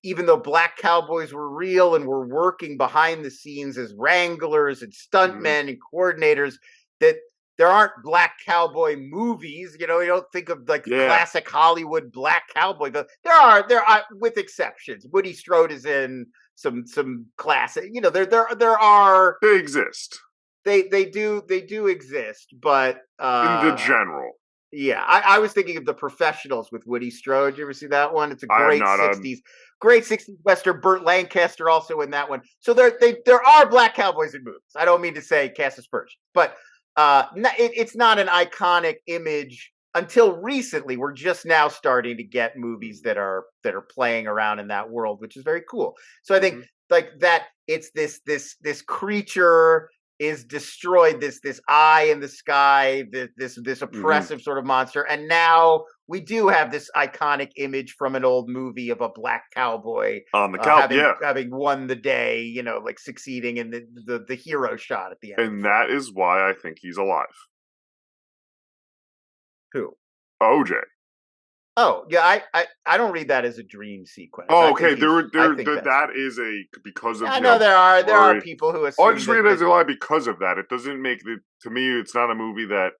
even though black cowboys were real and were working behind the scenes as wranglers and stuntmen and coordinators, that there aren't black cowboy movies. You don't think of like classic Hollywood black cowboy, but there are with exceptions. Woody Strode is in some classic. They exist. They do exist, but in the general. Yeah, I was thinking of The Professionals with Woody Strode. You ever see that one? It's a great '60s Western. Burt Lancaster also in that one. So there are black cowboys in movies. I don't mean to say cast aspersions, but it's not an iconic image until recently. We're just now starting to get movies that are playing around in that world, which is very cool. So I think like that it's this creature is destroyed, this eye in the sky, this oppressive sort of monster, and now we do have this iconic image from an old movie of a black cowboy on the having won the day, like succeeding in the hero shot at the end. And that is why I think he's alive. Who? OJ. Oh yeah, I don't read that as a dream sequence. Oh, okay. That is because of. I know there are people who assume. I just read it as a lie because of that. It doesn't make it to me. It's not a movie that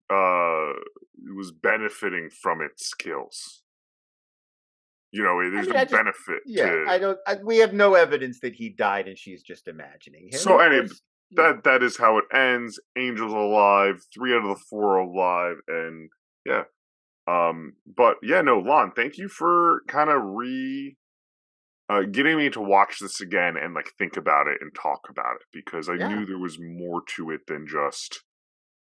was benefiting from its skills. There's no benefit. Yeah, we have no evidence that he died, and she's just imagining him. So anyway, that is how it ends. Angel's alive. 3 out of the 4 are alive, and. Yeah. But yeah, no, Lon, thank you for kind of getting me to watch this again and like think about it and talk about it, because I knew there was more to it than just,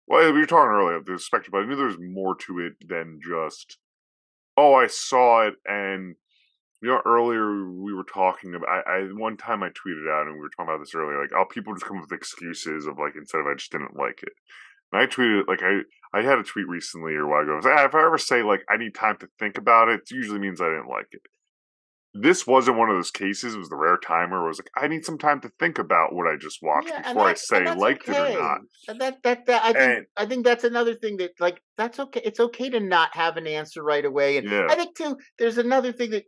we were talking earlier of the spectrum, but I knew there was more to it than just, I saw it. And earlier we were talking about, one time I tweeted out, and we were talking about this earlier, like, people just come up with excuses of like, instead of I just didn't like it. And I tweeted, like, I had a tweet recently or a while ago. I was like, if I ever say, like, I need time to think about it, it usually means I didn't like it. This wasn't one of those cases. It was the rare time where it was like, I need some time to think about what I just watched before I say liked it or not. And I think that's another thing that, like, that's okay. It's okay to not have an answer right away. And I think, too, there's another thing that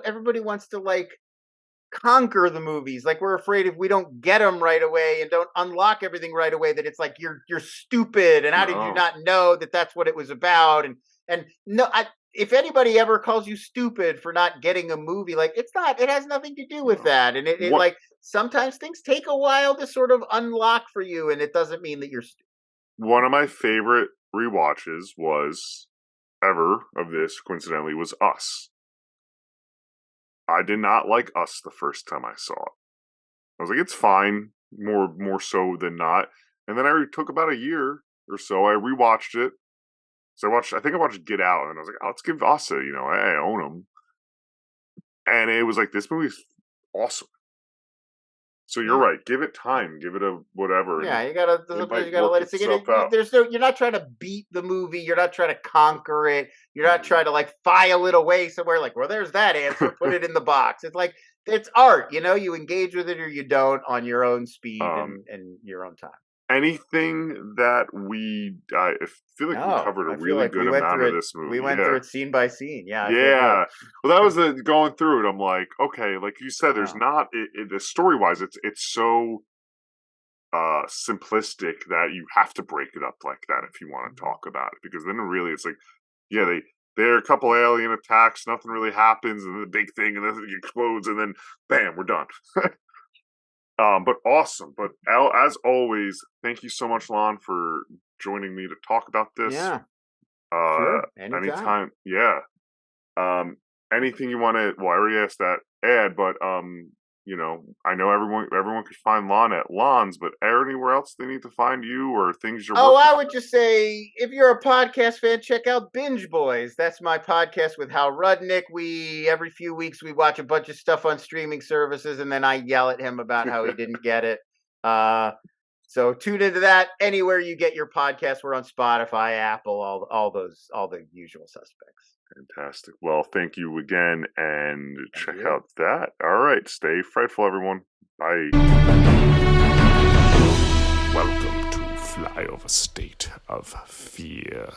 everybody wants to, like, conquer the movies. Like, we're afraid if we don't get them right away and don't unlock everything right away, that it's like you're stupid, and how did you not know that that's what it was about? And no, if anybody ever calls you stupid for not getting a movie, like it has nothing to do with that. And it What- like sometimes things take a while to sort of unlock for you, and it doesn't mean that you're stupid. One of my favorite rewatches ever of this, coincidentally, was Us. I did not like Us the first time I saw it. I was like, it's fine, more so than not. And then I took about a year or so. I rewatched it. So I think I watched Get Out, and I was like, oh, let's give Us I own them. And it was like, this movie's awesome. So you're right. Give it time. Give it a whatever. Yeah, you gotta let it sink in. Out. You're not trying to beat the movie. You're not trying to conquer it. You're not trying to like file it away somewhere. Like, well, there's that answer. Put it in the box. It's like it's art. You engage with it or you don't on your own speed and your own time. Anything that I feel like we covered a really good amount of this movie. We went through it scene by scene. Yeah. Yeah. Well, that was going through it. I'm like, okay, like you said, there's not the story wise. It's so simplistic that you have to break it up like that if you want to talk about it, because then really it's like, yeah, there are a couple alien attacks, nothing really happens, and then the big thing, and then it explodes, and then bam, we're done. But awesome. But as always, thank you so much, Lon, for joining me to talk about this. Yeah. Sure. Anytime. Yeah. Anything you want to? Well, I already asked that, Ed, but I know everyone could find Lon at Lon's, but anywhere else they need to find you or things you're. I would just say, if you're a podcast fan, check out Binge Boys. That's my podcast with Hal Rudnick. Every few weeks we watch a bunch of stuff on streaming services, and then I yell at him about how he didn't get it. So tune into that anywhere you get your podcast. We're on Spotify, Apple, all the usual suspects. Fantastic. Well, thank you again, and check out that. All right, stay frightful, everyone. Bye. Welcome to Flyover State of Fear.